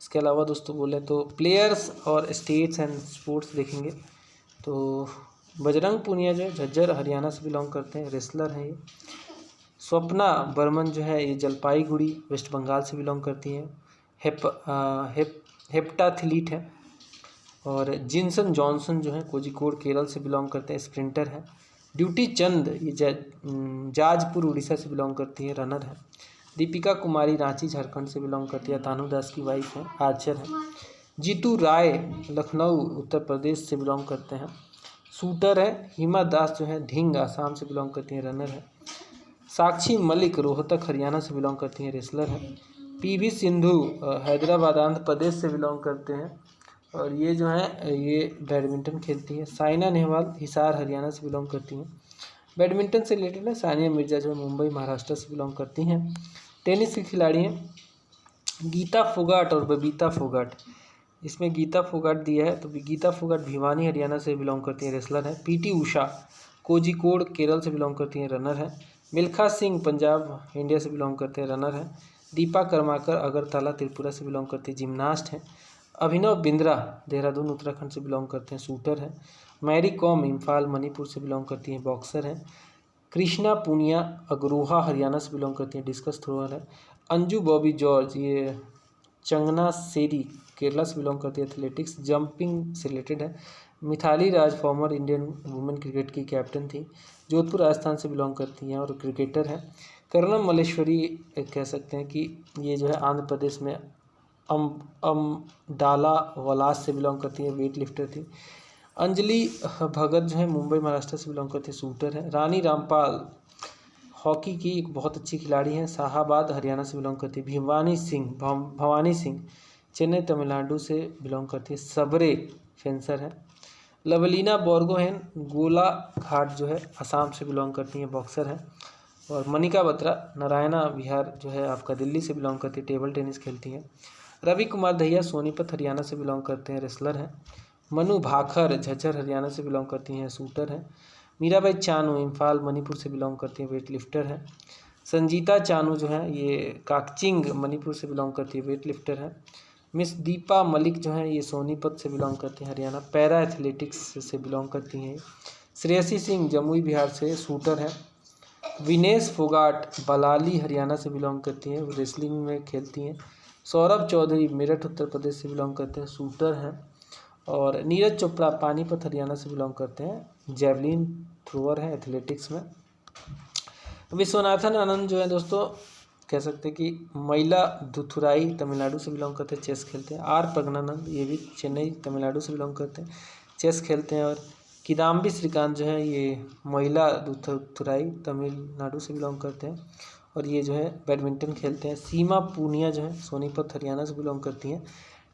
इसके अलावा दोस्तों बोले तो प्लेयर्स और स्टेट्स एंड स्पोर्ट्स देखेंगे तो बजरंग पूनिया जो है झज्जर हरियाणा से बिलोंग करते हैं, रेसलर हैं ये। स्वप्ना बर्मन जो है ये जलपाईगुड़ी वेस्ट बंगाल से बिलोंग करती हैं, हेप्टाथलीट है। और जिनसन जॉनसन जो है कोझिकोड केरल से बिलोंग करते हैं, स्प्रिंटर है। ड्यूटी चंद ये जाजपुर उड़ीसा से बिलोंग करती है, रनर है। दीपिका कुमारी रांची झारखंड से बिलोंग करती है, तानू दास की वाइफ है, आर्चर है। जीतू राय लखनऊ उत्तर प्रदेश से बिलोंग करते हैं, शूटर है। हिमा दास जो है ढिंग आसाम से बिलोंग करती हैं, रनर है। साक्षी मलिक रोहतक हरियाणा से बिलोंग करती हैं, रेसलर है। पीवी सिंधु हैदराबाद आंध्र प्रदेश से बिलोंग करते हैं और ये जो है ये बैडमिंटन खेलती हैं। साइना नेहवाल हिसार हरियाणा से बिलोंग करती हैं, बैडमिंटन से रिलेटेड है। सानिया मिर्जा जो है मुंबई महाराष्ट्र से बिलोंग करती हैं। टेनिस की खिलाड़ी हैं गीता फोगाट और बबीता फोगाट। इसमें गीता फोगाट दिया है तो गीता फोगाट भिवानी हरियाणा से बिलोंग करती हैं, रेसलर है। पीटी उषा कोझिकोड केरल से बिलोंग करती हैं, रनर है। मिल्खा सिंह पंजाब इंडिया से बिलोंग करते हैं, रनर है। दीपा कर्माकर अगरतला त्रिपुरा से बिलोंग करती है, जिम्नास्ट है। अभिनव बिंद्रा देहरादून उत्तराखंड से बिलोंग करते हैं, शूटर है। मैरी कॉम इम्फाल मणिपुर से बिलोंग करती हैं, बॉक्सर है। कृष्णा पूनिया अग्रोहा हरियाणा से बिलोंग करती हैं, डिस्कस थ्रोअर है। अंजू बॉबी जॉर्ज ये चंगना सेरी केरला से बिलोंग करती है, एथलेटिक्स जंपिंग से रिलेटेड है। Mithali Raj former Indian women cricket की कैप्टन थी, जोधपुर राजस्थान से बिलोंग करती हैं और क्रिकेटर है। कर्णम मल्लेश्वरी कह सकते हैं कि ये जो है आंध्र प्रदेश में अमडाला वलास से बिलोंग करती है, वेट लिफ्टर थी। अंजलि भगत जो है मुंबई महाराष्ट्र से बिलोंग करती है, शूटर है। रानी रामपाल हॉकी की एक बहुत अच्छी खिलाड़ी हैं, शाहाबाद हरियाणा से बिलोंग करती है। भवानी सिंह चेन्नई तमिलनाडु से बिलोंग करती है, सबरे फेंसर है। लवलीना बोर्गोहेन गोलाघाट जो है असम से बिलोंग करती हैं, बॉक्सर है। और मनिका बत्रा नारायणा विहार जो है आपका दिल्ली से बिलोंग करती है, टेबल टेनिस खेलती हैं। रवि कुमार दहिया सोनीपत हरियाणा से बिलोंग करते हैं, रेसलर हैं। मनु भाखर झज्जर हरियाणा से बिलोंग करती हैं, शूटर हैं। मीराबाई चानू इम्फाल मणिपुर से बिलोंग करती हैं, वेट लिफ्टर है। संजीता चानू जो है ये काकचिंग मणिपुर से बिलोंग करती है, वेट लिफ्टर है। मिस दीपा मलिक जो है ये सोनीपत से बिलोंग करती हैं, हरियाणा, पैरा एथलेटिक्स से बिलोंग करती हैं। श्रेयसी सिंह जमुई बिहार से, शूटर है। विनेश फोगाट बलाली हरियाणा से बिलोंग करती हैं, रेसलिंग में खेलती हैं। सौरभ चौधरी मेरठ उत्तर प्रदेश से बिलोंग करते हैं, शूटर हैं। और नीरज चोपड़ा पानीपत हरियाणा से बिलोंग करते हैं, जेवलिन थ्रोअर है एथलेटिक्स में। विश्वनाथन आनंद जो है दोस्तों कह सकते हैं कि महिला दुथुराई तमिलनाडु से बिलोंग करते हैं, चेस खेलते हैं। आर प्रज्ञानंद ये भी चेन्नई तमिलनाडु से बिलोंग करते हैं, चेस खेलते हैं। और किदाम्बी श्रीकांत जो है ये महिला दुथुराई तमिलनाडु से बिलोंग करते हैं और ये जो है बैडमिंटन खेलते हैं। सीमा पूनिया जो है सोनीपत हरियाणा से बिलोंग करती हैं,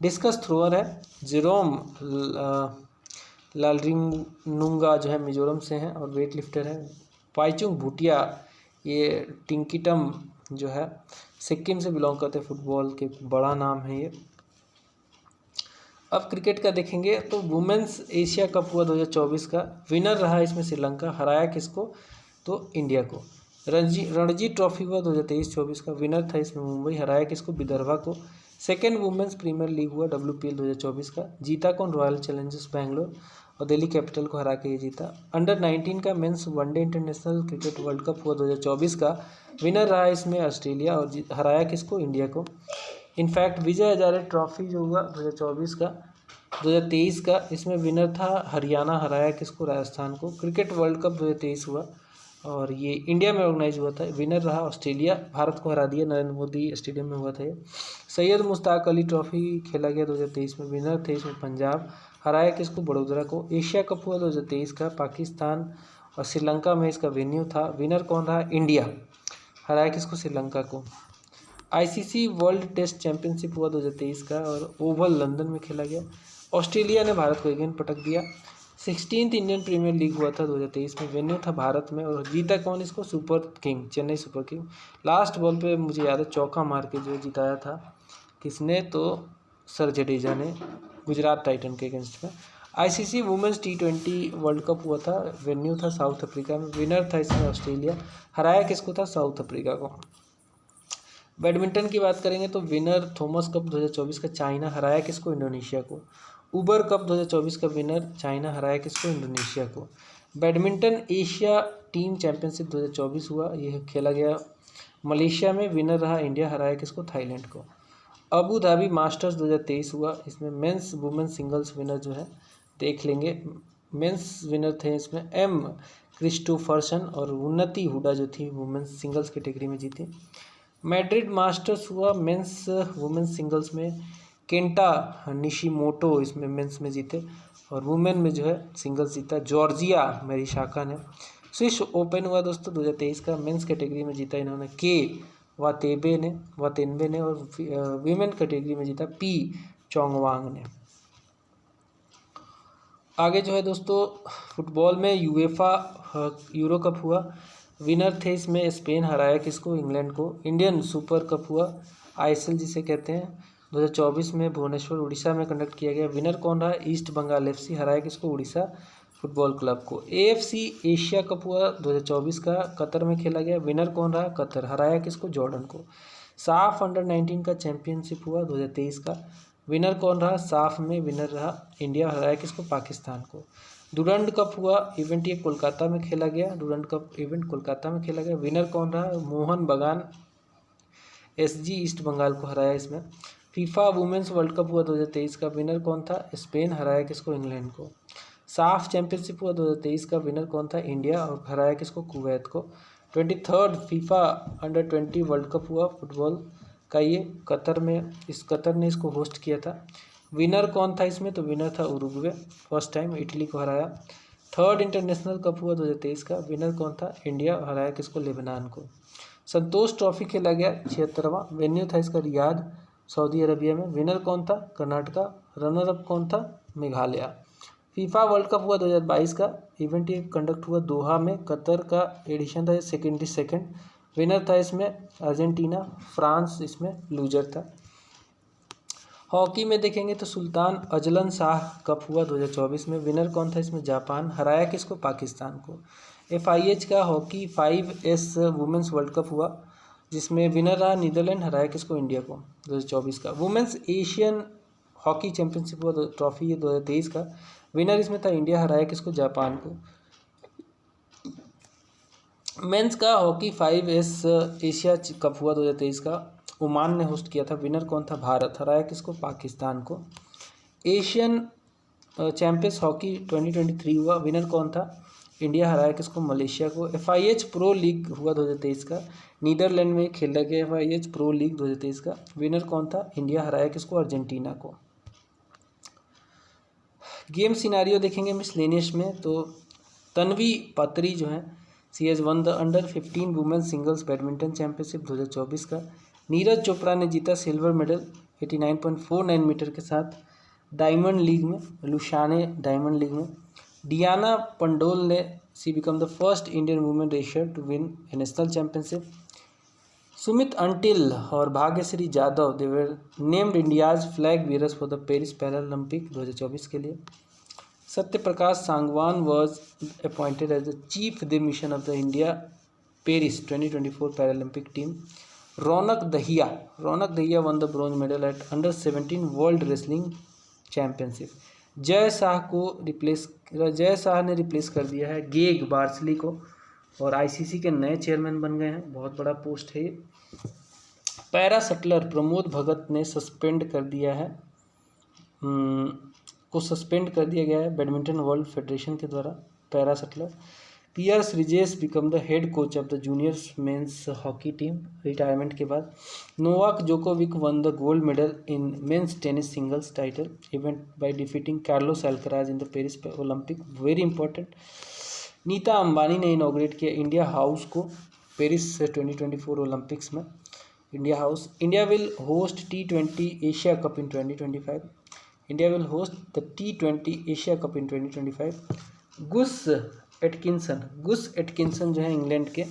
डिस्कस थ्रोअर है। जेरोम लालरिंगनुंगा जो है मिजोरम से हैं और वेट लिफ्टर है। पाइचुंग भूटिया ये टिंकिटम जो है सिक्किम से बिलोंग करते हैं, फुटबॉल के बड़ा नाम है ये। अब क्रिकेट का देखेंगे तो वुमेंस एशिया कप हुआ 2024 का, विनर रहा इसमें श्रीलंका, हराया किसको तो इंडिया को। रणजी ट्रॉफी हुआ 2023-24 का, विनर था इसमें मुंबई, हराया किसको विदर्भा को। सेकेंड वुमेंस प्रीमियर लीग हुआ WPL 2024 का, जीता कौन रॉयल चैलेंजर्स बैंगलोर और दिल्ली कैपिटल को हरा के ये जीता। अंडर 19 का men's one day international cricket world cup हुआ 2024 का, विनर रहा इसमें ऑस्ट्रेलिया और हराया किसको इंडिया को। इनफैक्ट विजय हजारे ट्रॉफी जो हुआ 2023 का इसमें विनर था हरियाणा, हराया किसको राजस्थान को। क्रिकेट वर्ल्ड कप 2023 हुआ और ये इंडिया में ऑर्गेनाइज हुआ था, विनर रहा ऑस्ट्रेलिया, भारत को हरा दिया, नरेंद्र मोदी स्टेडियम में हुआ था ये। सैयद मुश्ताक अली ट्रॉफी खेला गया 2023 में, विनर थे इसमें पंजाब, हराया किसको, बड़ोदरा को। एशिया कप हुआ 2023 का, पाकिस्तान और श्रीलंका में इसका वेन्यू था। विनर कौन रहा, इंडिया। हराया किसको, श्रीलंका को। आईसीसी वर्ल्ड टेस्ट चैंपियनशिप हुआ 2023 का और ओवल लंदन में खेला गया। ऑस्ट्रेलिया ने भारत को एक गेंद पटक दिया। 16th इंडियन प्रीमियर लीग हुआ था 2023 में, वेन्यू था भारत में और जीता कौन इसको, super king, Chennai super king. Last ball पे मुझे याद है चौका मार के जो जिताया था किसने, तो सर जडेजा ने, गुजरात टाइटन के अगेंस्ट में। ICC women's T20 world cup हुआ था, वेन्यू था साउथ अफ्रीका में, विनर था इसमें ऑस्ट्रेलिया। हराया किसको था, साउथ अफ्रीका को। बैडमिंटन की बात करेंगे तो विनर थॉमस कप 2024 का चाइना, हराया किसको, इंडोनेशिया को। उबर कप 2024 का विनर चाइना, हराया किसको, इंडोनेशिया को। बैडमिंटन एशिया टीम चैंपियनशिप 2024 हुआ, यह खेला गया मलेशिया में, विनर रहा इंडिया, हराया किसको, थाईलैंड को। अबू धाबी मास्टर्स 2023 हुआ, इसमें मेंस वुमेन्स सिंगल्स विनर जो है देख लेंगे। मेंस विनर थे इसमें एम क्रिस्टोफरसन और उन्नति हुडा जो थी वुमेन्स सिंगल्स कैटेगरी में जीती। मैड्रिड मास्टर्स हुआ मेंस वुमेन्स सिंगल्स में, केंटा निशिमोटो इसमें मेंस में जीते और वुमेन में जो है सिंगल्स जीता जॉर्जिया मेरिशाका ने। स्विस ओपन हुआ दोस्तों 2023 का, मेंस कैटेगरी में जीता इन्होंने के वातेनबे ने और वीमेन कैटेगरी में जीता पी चोंगवांग ने। आगे जो है दोस्तों फुटबॉल में यूएफा यूरो कप हुआ, विनर थे इसमें स्पेन, हराया किसको, इंग्लैंड को। इंडियन सुपर कप हुआ, आईएसएल जिसे कहते हैं, 2024 में भुवनेश्वर उड़ीसा में कंडक्ट किया गया। विनर कौन रहा, ईस्ट बंगाल एफसी, हराया किसको, उड़ीसा फुटबॉल क्लब को। एएफसी एशिया कप हुआ 2024 का, कतर में खेला गया। विनर कौन रहा, कतर, हराया किसको, जॉर्डन को। साफ अंडर-19 का चैंपियनशिप हुआ 2023 का, विनर कौन रहा, साफ में विनर रहा इंडिया, हराया किसको, पाकिस्तान को। डुरंड कप हुआ इवेंट, ये कोलकाता में खेला गया, डुरंड कप इवेंट कोलकाता में खेला गया। विनर कौन रहा, मोहन बगान एसजी ईस्ट बंगाल को हराया इसमें। फीफा वुमेन्स वर्ल्ड कप हुआ 2023 का, विनर कौन था, स्पेन, हराया किसको, इंग्लैंड को। साफ चैंपियनशिप हुआ 2023 का, विनर कौन था, इंडिया और हराया किसको, कुवैत को। 23rd फीफा अंडर-20 वर्ल्ड कप हुआ फुटबॉल का, ये कतर में, इस कतर ने इसको होस्ट किया था। विनर कौन था इसमें, तो विनर था उरुग्वे, फर्स्ट टाइम इटली को हराया। 3rd इंटरनेशनल कप हुआ 2023 का, विनर कौन था, इंडिया, हराया किसको, लेबनान को। संतोष ट्रॉफी खेला गया 76वां, वेन्यू था इसका रियाद सऊदी अरबिया में। विनर कौन था, कर्नाटका, रनर अप कौन था, मेघालय। फीफा वर्ल्ड कप हुआ 2022 का, इवेंट ये कंडक्ट हुआ दोहा में, कतर का एडिशन था, सेकेंड। विनर था इसमें अर्जेंटीना, फ्रांस इसमें लूजर था। हॉकी में देखेंगे तो सुल्तान अजलन शाह कप हुआ 2024 में, विनर कौन था इसमें, जापान, हराया किसको, पाकिस्तान को। FIH का hockey 5S women's world cup हुआ, जिसमें विनर रहा नीदरलैंड, हराया किसको, इंडिया को, 2024 का। वुमेंस एशियन हॉकी चैंपियनशिप हुआ ट्रॉफी ये 2023 का, विनर इसमें था इंडिया, हराया किसको, जापान को। मेंस का हॉकी 5S एशिया कप हुआ 2023 का, ओमान ने होस्ट किया था, विनर कौन था, भारत, हराया किसको, पाकिस्तान को। एशियन चैंपियंस हॉकी 2023 हुआ, विनर कौन था, इंडिया, हराया किसको, मलेशिया को। FIH प्रो लीग हुआ 2023 का, नीदरलैंड में खेला गया FIH प्रो लीग 2023 का, विनर कौन था, इंडिया, हराया किसको, अर्जेंटीना को। गेम सिनारियो देखेंगे मिसलेनियस में तो तन्वी पात्री जो है she has won the under fifteen women's singles badminton championship 2024 का। नीरज चोपड़ा ने जीता सिल्वर मेडल 89.49 मीटर के साथ डायमंड लीग में, लुशाने डायमंड लीग में। डियाना पंडोल ने she become the first Indian women racer to win a national championship. Sumit Antil और Bhagyashree Jadhav they were named India's flag bearers for the Paris Paralympic 2024 के लिए। Satya Prakash Sangwan was appointed as the chef de mission of the India Paris 2024 Paralympic team. Raunak Dahiya won the bronze medal at अंडर-17 world wrestling championship. Jay Shah ने replace कर दिया है गेग बार्सली को और ICC के नए चेयरमैन बन गए हैं, बहुत बड़ा पोस्ट है। पैरा शटलर प्रमोद भगत ने सस्पेंड कर दिया गया है बैडमिंटन वर्ल्ड फेडरेशन के द्वारा। पैरा शटलर पियर्स रिजेस become the head coach of the juniors men's hockey team retirement के बाद। Novak Djokovic won the gold medal in men's tennis singles title event by defeating Carlos Alcaraz in the Paris Olympic, very important. Nita Ambani ने inaugurate किया India House को Paris 2024 Olympics में। India House. India will host T20 Asia cup in 2025। India will host the T20 Asia cup in 2025। गुस Atkinson जो है England के,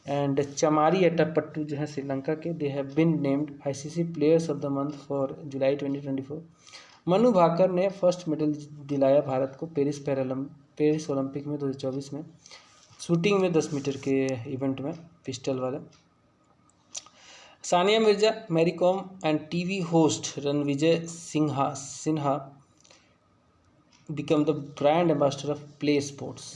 and चमारी अट्टापट्टू जो है श्रीलंका के, they have been named ICC players of the month for July 2024। Manu Bhaker ने first medal दिलाया भारत को पेरिस ओलंपिक में 2024 में, शूटिंग में 10 मीटर के इवेंट में, पिस्टल वाला। Sania Mirza, Mary Kom and TV host Rannvijay Sinha become the brand ambassador of Play Sports.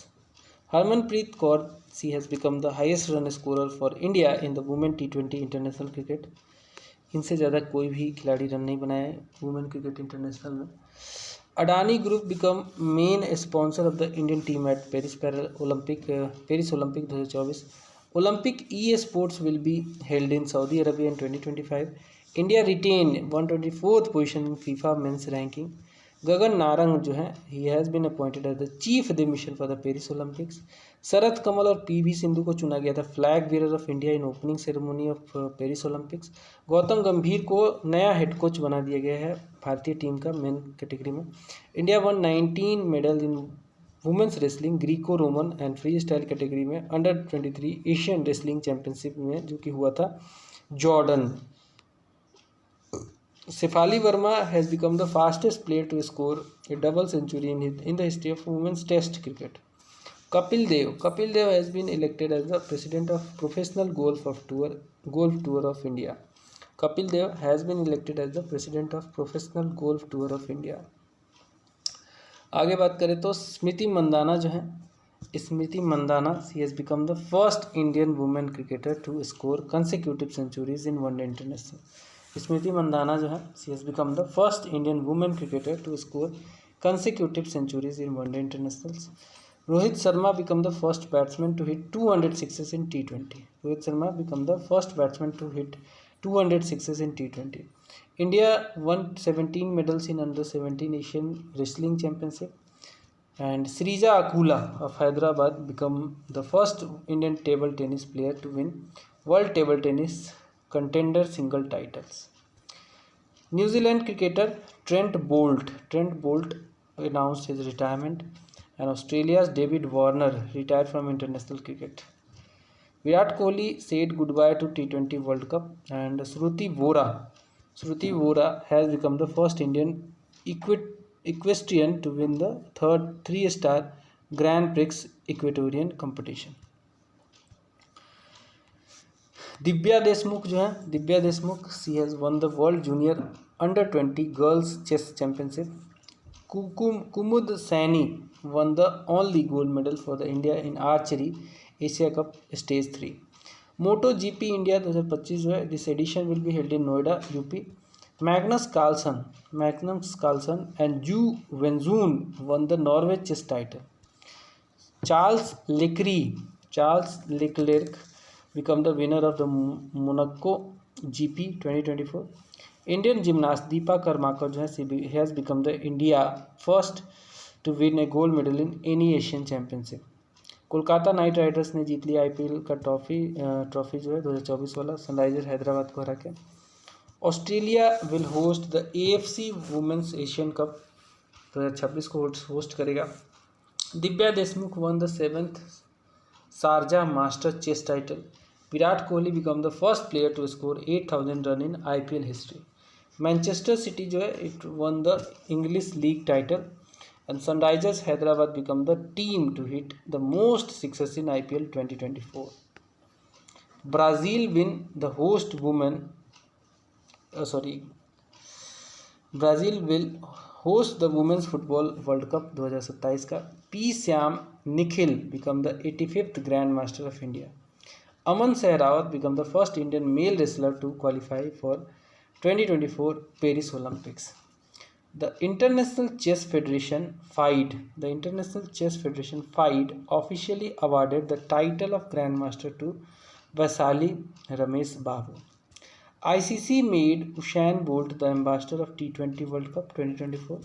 Harmanpreet Kaur, she has become the highest run scorer for India in the Women T20 International Cricket. इनसे ज़्यादा कोई भी खिलाड़ी run नहीं बनाया है वुमेन क्रिकेट इंटरनेशनल में। Adani group become main sponsor of the Indian team at Paris Olympic 2024। Olympic e-sports will be held in Saudi Arabia in 2025. India retained 124th position in FIFA men's ranking. Gagan Narang जो है he has been appointed as the chief of the mission for the Paris Olympics. शरद कमल और PV Sindhu को चुना गया था flag bearer of India in opening ceremony of Paris Olympics. Gautam गंभीर को नया हेड कोच बना दिया गया है भारतीय टीम का मेन कैटेगरी में। India won 19 medal in women's wrestling Greco Roman and freestyle category में अंडर 23 एशियन रेसलिंग चैंपियनशिप में, जो कि हुआ था Jordan. Shafali Verma has become the fastest player to score a double century in the history of women's test cricket. Kapil Dev has been elected as the president of professional golf tour of India. Kapil Dev has been elected as the president of professional golf tour of India. आगे बात करें तो स्मृति मंदाना जो है, Smriti Mandhana she has become the first Indian women cricketer to score consecutive centuries in one day international. Smriti Mandhana जो है she has become the first Indian women cricketer to score consecutive centuries in one day internationals. Rohit Sharma become the first batsman to hit 200 sixes in T20। Rohit Sharma become the first batsman to hit 200 sixes in T20। India won 17 medals in under 17 Asian Wrestling Championship, and Srija Akula of Hyderabad become the first Indian table tennis player to win World Table Tennis Contender single titles. New Zealand cricketer Trent Boult announced his retirement, and Australia's David Warner retired from international cricket. Virat Kohli said goodbye to T20 World Cup, and Shruti Vora has become the first Indian equestrian to win the third 3-star Grand Prix equestrian competition. Divya Deshmukh she has won the World Junior Under 20 Girls Chess Championship. Kumud Saini won the only gold medal for the India in archery Asia Cup Stage 3. Moto GP India 2025 जो है, this edition will be held in Noida UP. Magnus Carlsen and Ju Wenjun won the Norway chess title. Charles Leclerc become the winner of the Monaco GP 2024। Indian gymnast Dipa Karmakar जो है has become the India first to win a gold medal in any Asian championship. Kolkata knight riders ने जीत लिया IPL का trophy जो है 2024 वाला, Sunriser Hyderabad को हरा के। Australia will host the AFC women's Asian cup 2026 को होस्ट करेगा। Divya Deshmukh won the 7th Sharjah master chess title. Virat Kohli become the first player to score 8000 run in IPL history. Manchester City जो है it won the English league title, and Sunrisers Hyderabad become the team to hit the most sixes in IPL 2024. Brazil will host the Women's Football World Cup 2027 का। P. Syam Nikhil become the 85th Grand Master of India. Aman Sehrawat become the first Indian male wrestler to qualify for 2024 Paris Olympics. The International Chess Federation FIDE officially awarded the title of Grandmaster to Vaisali Ramesh Babu. ICC made Usain Bolt the ambassador of T20 World Cup 2024.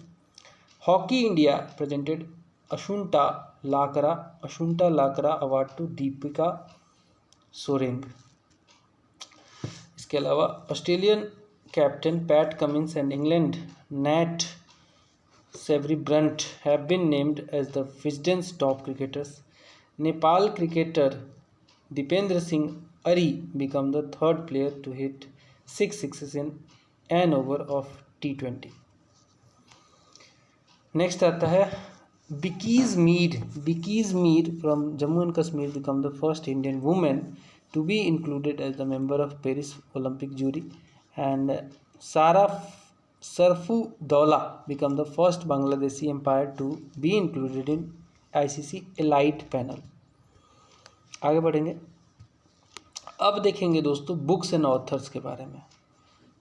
Hockey India presented Ashunta Lakra award to Deepika Sorenग. इसके अलावा Australian captain Pat Cummins and England Nat Sciver-Brunt have been named as the Wisden's top cricketers. Nepal cricketer Dipendra Singh Airee become the third player to hit 6 sixes in an over of T20. Next आता है Bilkis Mir from Jammu and Kashmir become the first Indian women to be included as the member of Paris Olympic jury, and Sara Sarfudaulah become the first Bangladeshi umpire to be included in ICC elite panel. आगे बढ़ेंगे. अब देखेंगे दोस्तों books and authors के बारे में.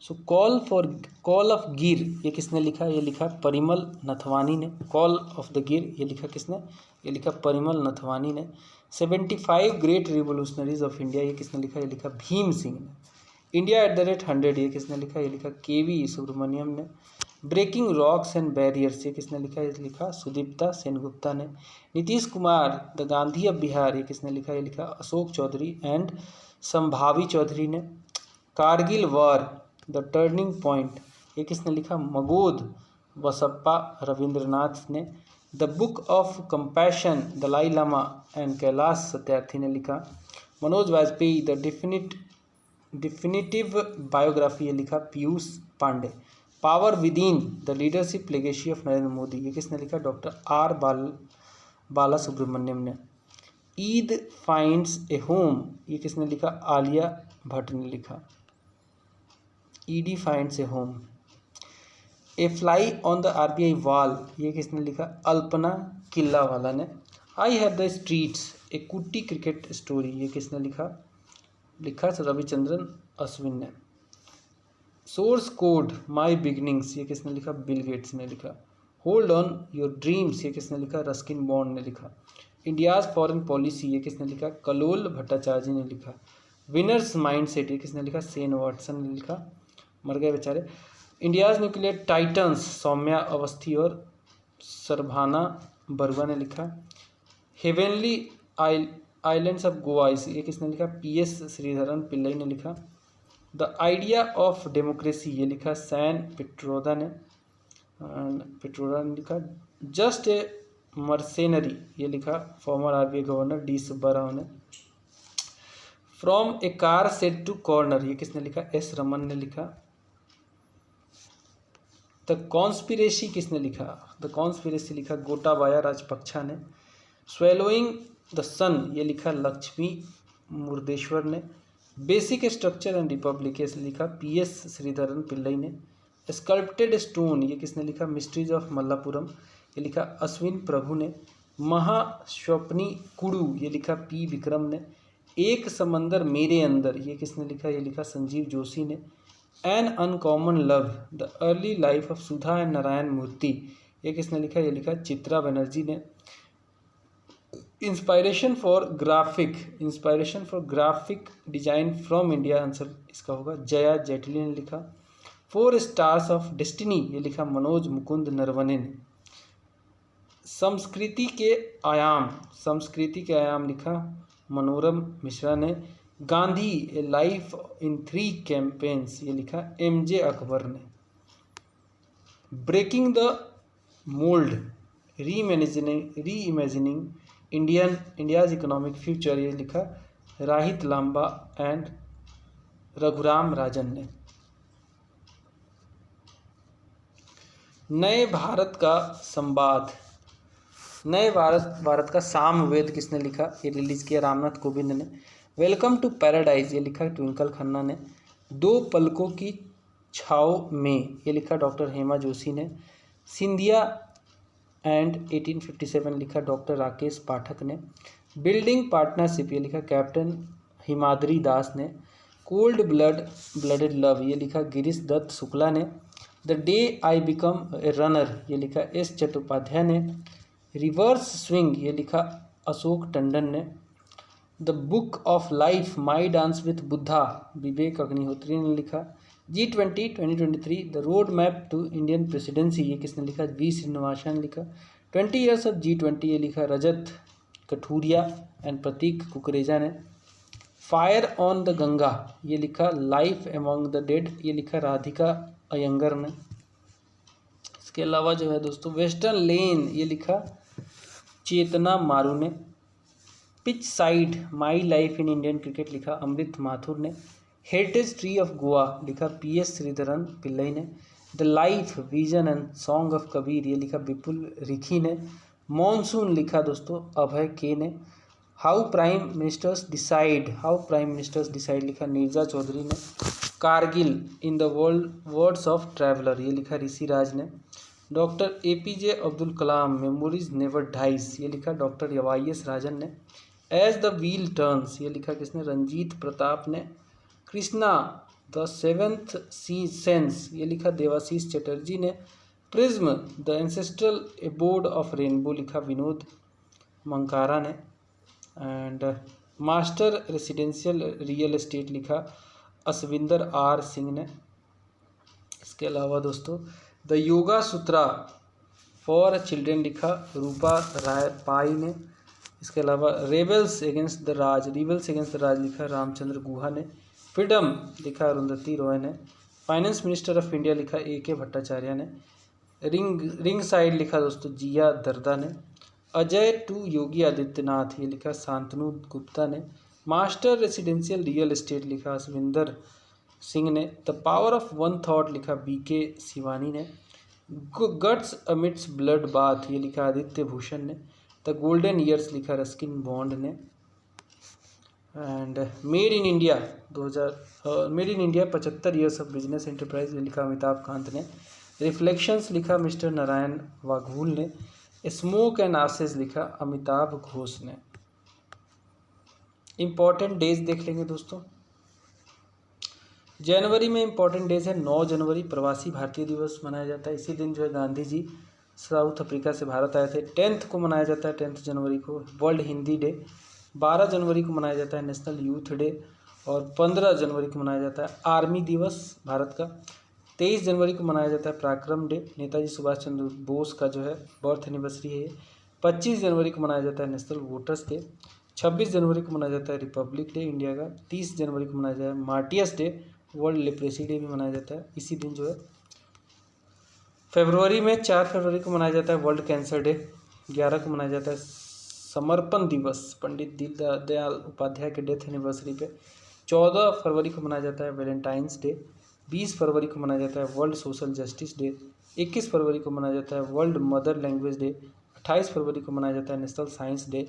सो call of गिर ये किसने लिखा? ये लिखा परिमल नथवानी ने. कॉल ऑफ द गिर ये लिखा किसने? ये लिखा परिमल नथवानी ने. 75 ग्रेट रिवोल्यूशनरीज ऑफ इंडिया ये किसने लिखा? ये लिखा भीम सिंह ने. इंडिया @100 ये किसने लिखा? ये लिखा KV सुब्रमण्यम ने. ब्रेकिंग रॉक्स एंड बैरियर्स ये किसने लिखा? ये लिखा सुदीप्ता सेनगुप्ता ने. नीतीश कुमार द गांधी ऑफ बिहार ये किसने लिखा? ये लिखा अशोक चौधरी एंड संभावी चौधरी ने. Kargil war the turning point ये किसने लिखा? मगोद बसप्पा रविंद्रनाथ ने. The book of compassion Dalai Lama and Kailash Satyarthi ने लिखा. Manoj Bajpayee the definitive biography ये लिखा Piyush Pandey. Power within the leadership legacy of Narendra Modi ये किसने लिखा? डॉक्टर R बाला सुब्रमण्यम ने. ईद फाइंड्स ए होम ये किसने लिखा? आलिया भट्ट ने लिखा. ED finds A home. A fly on the RBI wall ये किसने लिखा? अल्पना किल्ला वाला ने. आई हैव द स्ट्रीट्स ए कुट्टी क्रिकेट स्टोरी ये किसने लिखा? लिखा रविचंद्रन अश्विन ने. सोर्स कोड माई बिगनिंग्स ये किसने लिखा? बिल गेट्स ने लिखा. होल्ड ऑन योर ड्रीम्स ये किसने लिखा? रस्किन बॉन्ड ने लिखा. इंडियाज़ फॉरेन पॉलिसी ये किसने लिखा? कलोल भट्टाचार्य ने लिखा. विनर्स माइंडसेट ये किसने लिखा? सेन वाटसन ने लिखा. मर गए बेचारे. India's nuclear titans Saumya Awasthi और सरभाना बरुआ ने लिखा. हेवनली आइलैंड्स ऑफ गोवा ये किसने लिखा? PS श्रीधरन पिल्लई ने लिखा. द आइडिया ऑफ डेमोक्रेसी ये लिखा सैन पिट्रोदा ने लिखा. जस्ट ए मर्सेनरी ये लिखा former RBI governor D Subba Rao ने. From a car set to corner ये किसने लिखा? S रमन ने लिखा. द कॉन्स्पिरेसी किसने लिखा? द कॉन्स्पिरेसी लिखा गोटाबाया राजपक्षा ने. स्वेलोइंग द सन ये लिखा लक्ष्मी मुर्देश्वर ने. बेसिक स्ट्रक्चर एंड रिपब्लिक ये लिखा PS श्रीधरन पिल्लई ने. स्कल्प्टेड स्टोन ये किसने लिखा? मिस्ट्रीज ऑफ मल्लापुरम ये लिखा अश्विन प्रभु ने. महास्वप्नी कुड़ू ये लिखा P विक्रम ने. एक समंदर मेरे अंदर ये किसने लिखा? ये लिखा संजीव जोशी ने. An uncommon love the early life of Sudha and Narayana Murthy ये किसने लिखा? ये लिखा चित्रा बनर्जी ने. Inspiration for graphic design from India answer इसका होगा जया जेटली ने लिखा. 4 स्टार्स ऑफ डेस्टिनी ये लिखा मनोज मुकुंद नरवने ने. संस्कृति के आयाम लिखा मनोरम मिश्रा ने. Gandhi a life in 3 campaigns ये लिखा MJ अकबर ने. Breaking the mould reimagining India's economic future ये लिखा राहित लांबा एंड रघुराम राजन ने. नए भारत का संवाद नए भारत का सामवेद किसने लिखा? ये रिलीज किया रामनाथ कोविंद ने. वेलकम टू पैराडाइज ये लिखा ट्विंकल खन्ना ने. 2 पलकों की छाव में ये लिखा डॉक्टर हेमा जोशी ने. सिंधिया एंड 1857 लिखा डॉक्टर राकेश पाठक ने. बिल्डिंग पार्टनरशिप ये लिखा कैप्टन हिमाद्री दास ने. कोल्ड ब्लडेड लव ये लिखा गिरीश दत्त शुक्ला ने. The day I become a runner ये लिखा एस चट्टोपाध्याय ने। रिवर्स स्विंग ये लिखा अशोक टंडन ने। The book of life my dance with Buddha Vivek Agnihotri ने लिखा। G20 2023 the road map to Indian presidency ये किसने लिखा? वी श्रीनिवासन ने लिखा। 20 ईयर्स ऑफ G20 ये लिखा रजत कठुरिया एंड प्रतीक कुकरेजा ने। फायर ऑन द गंगा ये लिखा लाइफ एमॉन्ग द डेड ये लिखा राधिका अयंगर ने। इसके अलावा जो है दोस्तों वेस्टर्न लेन ये लिखा चेतना मारू ने। Pitch side my life in Indian cricket लिखा अमृत माथुर ने। हेरिटेज ट्री ऑफ गोवा लिखा PS श्रीधरन पिल्लई ने। The life vision and song of Kabir ये लिखा विपुल रिखी ने। मॉनसून लिखा दोस्तों अभय के ने। हाउ प्राइम मिनिस्टर्स डिसाइड लिखा नीरजा चौधरी ने। Kargil in the words of traveller ये लिखा ऋषि राज ने। Doctor APJ Abdul Kalam memories never dies ये लिखा डॉक्टर YS राजन ने। एज द व्हील टर्न्स ये लिखा किसने? रंजीत प्रताप ने। कृष्णा द सेवेंथ सेंस ये लिखा देवाशीष चटर्जी ने। Prism the ancestral abode of rainbow लिखा विनोद मंकारा ने। And master residential real estate लिखा असविंदर R सिंह ने। इसके अलावा दोस्तों the yoga Sutra for children लिखा रूपा राय पाई ने। इसके अलावा रिबेल्स अगेंस्ट द राज लिखा रामचंद्र गुहा ने। फ्रीडम लिखा अरुंधति रॉय ने। फाइनेंस मिनिस्टर ऑफ इंडिया लिखा AK भट्टाचार्य ने। रिंग साइड लिखा दोस्तों जिया दर्दा ने। अजय टू योगी आदित्यनाथ ये लिखा शांतनु गुप्ता ने। मास्टर रेसिडेंशियल रियल एस्टेट लिखा असविंदर सिंह ने। The power of one thought लिखा BK शिवानी ने। गट्स अमिट्स ब्लड बाथ ये लिखा आदित्य भूषण ने। द गोल्डन ईयर्स लिखा रस्किन बॉन्ड ने। And made in India 75 years of business enterprise ये लिखा अमिताभ कांत ने। रिफ्लेक्शंस लिखा मिस्टर नारायण वाघूल ने। स्मोक एंड आसेस लिखा अमिताभ घोष ने। इम्पॉर्टेंट डेज देख लेंगे दोस्तों। जनवरी में इम्पॉर्टेंट डेज है 9 जनवरी प्रवासी भारतीय दिवस मनाया जाता है। इसी दिन जो है गांधी जी साउथ अफ्रीका से भारत आए थे। 10th को मनाया जाता है 10 जनवरी को वर्ल्ड हिंदी डे। 12 जनवरी को मनाया जाता है नेशनल यूथ डे। और 15 जनवरी को मनाया जाता है आर्मी दिवस भारत का। 23 जनवरी को मनाया जाता है पराक्रम डे, नेताजी सुभाष चंद्र बोस का जो है बर्थ एनिवर्सरी है। 25 जनवरी को मनाया जाता है नेशनल वोटर्स डे। 26 जनवरी को मनाया जाता है रिपब्लिक डे इंडिया का। 30 जनवरी को मनाया जाता है martyrs day, world leprosy day भी मनाया जाता है इसी दिन जो है। फरवरी में 4 फरवरी को मनाया जाता है वर्ल्ड कैंसर डे। 11 को मनाया जाता है समर्पण दिवस, पंडित दीनदयाल उपाध्याय के डेथ एनिवर्सरी पे। 14 फरवरी को मनाया जाता है वैलेंटाइंस डे। 20 फरवरी को मनाया जाता है वर्ल्ड सोशल जस्टिस डे। 21 फरवरी को मनाया जाता है वर्ल्ड मदर लैंग्वेज डे। 28 फरवरी को मनाया जाता है नेशनल साइंस डे।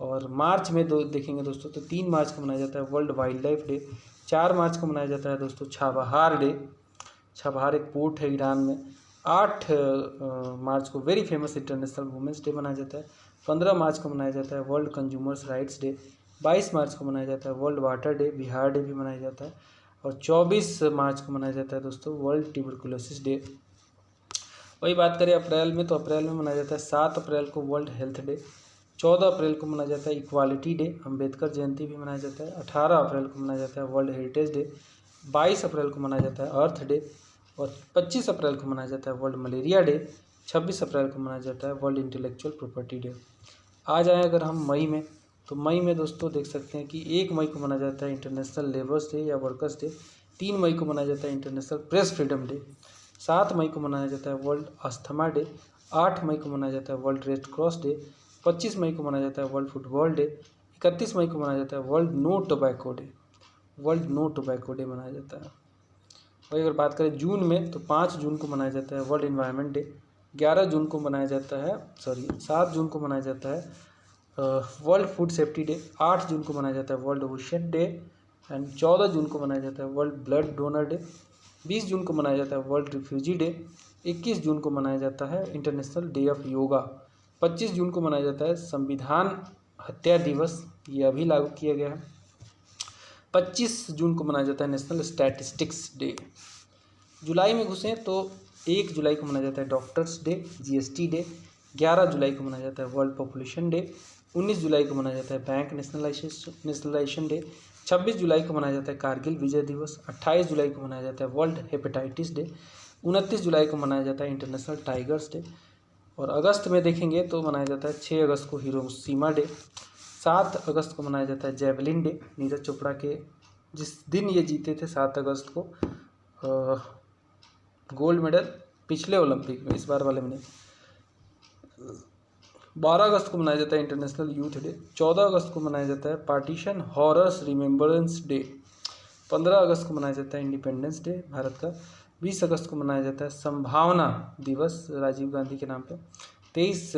और मार्च में देखेंगे दोस्तों तो 3 मार्च को मनाया जाता है वर्ल्ड वाइल्ड लाइफ डे। 4 मार्च को मनाया जाता है दोस्तों छाबहार डे, छाबहार एक पोर्ट है ईरान में। 8 मार्च को very famous international women's day मनाया जाता है। 15 मार्च को मनाया जाता है वर्ल्ड कंज्यूमर्स राइट्स डे। 22 मार्च को मनाया जाता है world water day, Bihar day भी मनाया जाता है। और 24 मार्च को मनाया जाता है दोस्तों वर्ल्ड ट्यूबरकुलोसिस डे। वही बात करें अप्रैल में, तो अप्रैल में मनाया जाता है 7 अप्रैल को वर्ल्ड हेल्थ डे। 14 अप्रैल को मनाया जाता है इक्वालिटी डे, अम्बेडकर जयंती भी मनाया जाता है। 18 अप्रैल को मनाया जाता है वर्ल्ड हेरिटेज डे। 22 अप्रैल को मनाया जाता है अर्थ डे। और 25 अप्रैल को मनाया जाता है वर्ल्ड मलेरिया डे। 26 अप्रैल को मनाया जाता है वर्ल्ड इंटेलेक्चुअल प्रॉपर्टी डे। आ जाएँ अगर हम मई में, तो मई में दोस्तों देख सकते हैं कि 1 मई को मनाया जाता है इंटरनेशनल लेबर्स डे या वर्कर्स डे। 3 मई को मनाया जाता है इंटरनेशनल प्रेस फ्रीडम डे। 7 मई को मनाया जाता है वर्ल्ड अस्थमा डे। 8 मई को मनाया जाता है वर्ल्ड रेड क्रॉस डे। 25 मई को मनाया जाता है वर्ल्ड फुटबॉल डे। 31 मई को मनाया जाता है world no tobacco day, world no tobacco day मनाया जाता है। वही अगर बात करें जून में, तो 5 जून को मनाया जाता है वर्ल्ड इन्वायरमेंट डे। 11 जून को मनाया जाता है 7 जून को मनाया जाता है वर्ल्ड फूड सेफ्टी डे। 8 जून को मनाया जाता है वर्ल्ड ओशन डे। एंड 14 जून को मनाया जाता है वर्ल्ड ब्लड डोनर डे। 20 जून को मनाया जाता है वर्ल्ड रिफ्यूजी डे। 21 जून को मनाया जाता है इंटरनेशनल डे ऑफ योगा। 25 जून को मनाया जाता है संविधान हत्या दिवस, ये अभी लागू किया गया है। 25 जून को मनाया जाता है नेशनल स्टैटिस्टिक्स डे। जुलाई में घुसें तो 1 जुलाई को मनाया जाता है डॉक्टर्स डे, जीएसटी डे। 11 जुलाई को मनाया जाता है वर्ल्ड पॉपुलेशन डे। 19 जुलाई को मनाया जाता है बैंक नेशनलाइजेशन डे। 26 जुलाई को मनाया जाता है कारगिल विजय दिवस। 28 जुलाई को मनाया जाता है वर्ल्ड हेपेटाइटिस डे। 29 जुलाई को मनाया जाता है इंटरनेशनल टाइगर्स डे। और अगस्त में देखेंगे तो मनाया जाता है 6 अगस्त को हिरोशिमा डे। 7 अगस्त को मनाया जाता है जेवलिन डे, नीरज चोपड़ा के जिस दिन ये जीते थे 7 अगस्त को गोल्ड मेडल पिछले ओलंपिक में, इस बार वाले में नहीं। 12 अगस्त को मनाया जाता है इंटरनेशनल यूथ डे। 14 अगस्त को मनाया जाता है पार्टीशन हॉरर्स रिमेम्बरेंस डे। 15 अगस्त को मनाया जाता है इंडिपेंडेंस डे भारत का। 20 अगस्त को मनाया जाता है संभावना दिवस राजीव गांधी के नाम पे। 23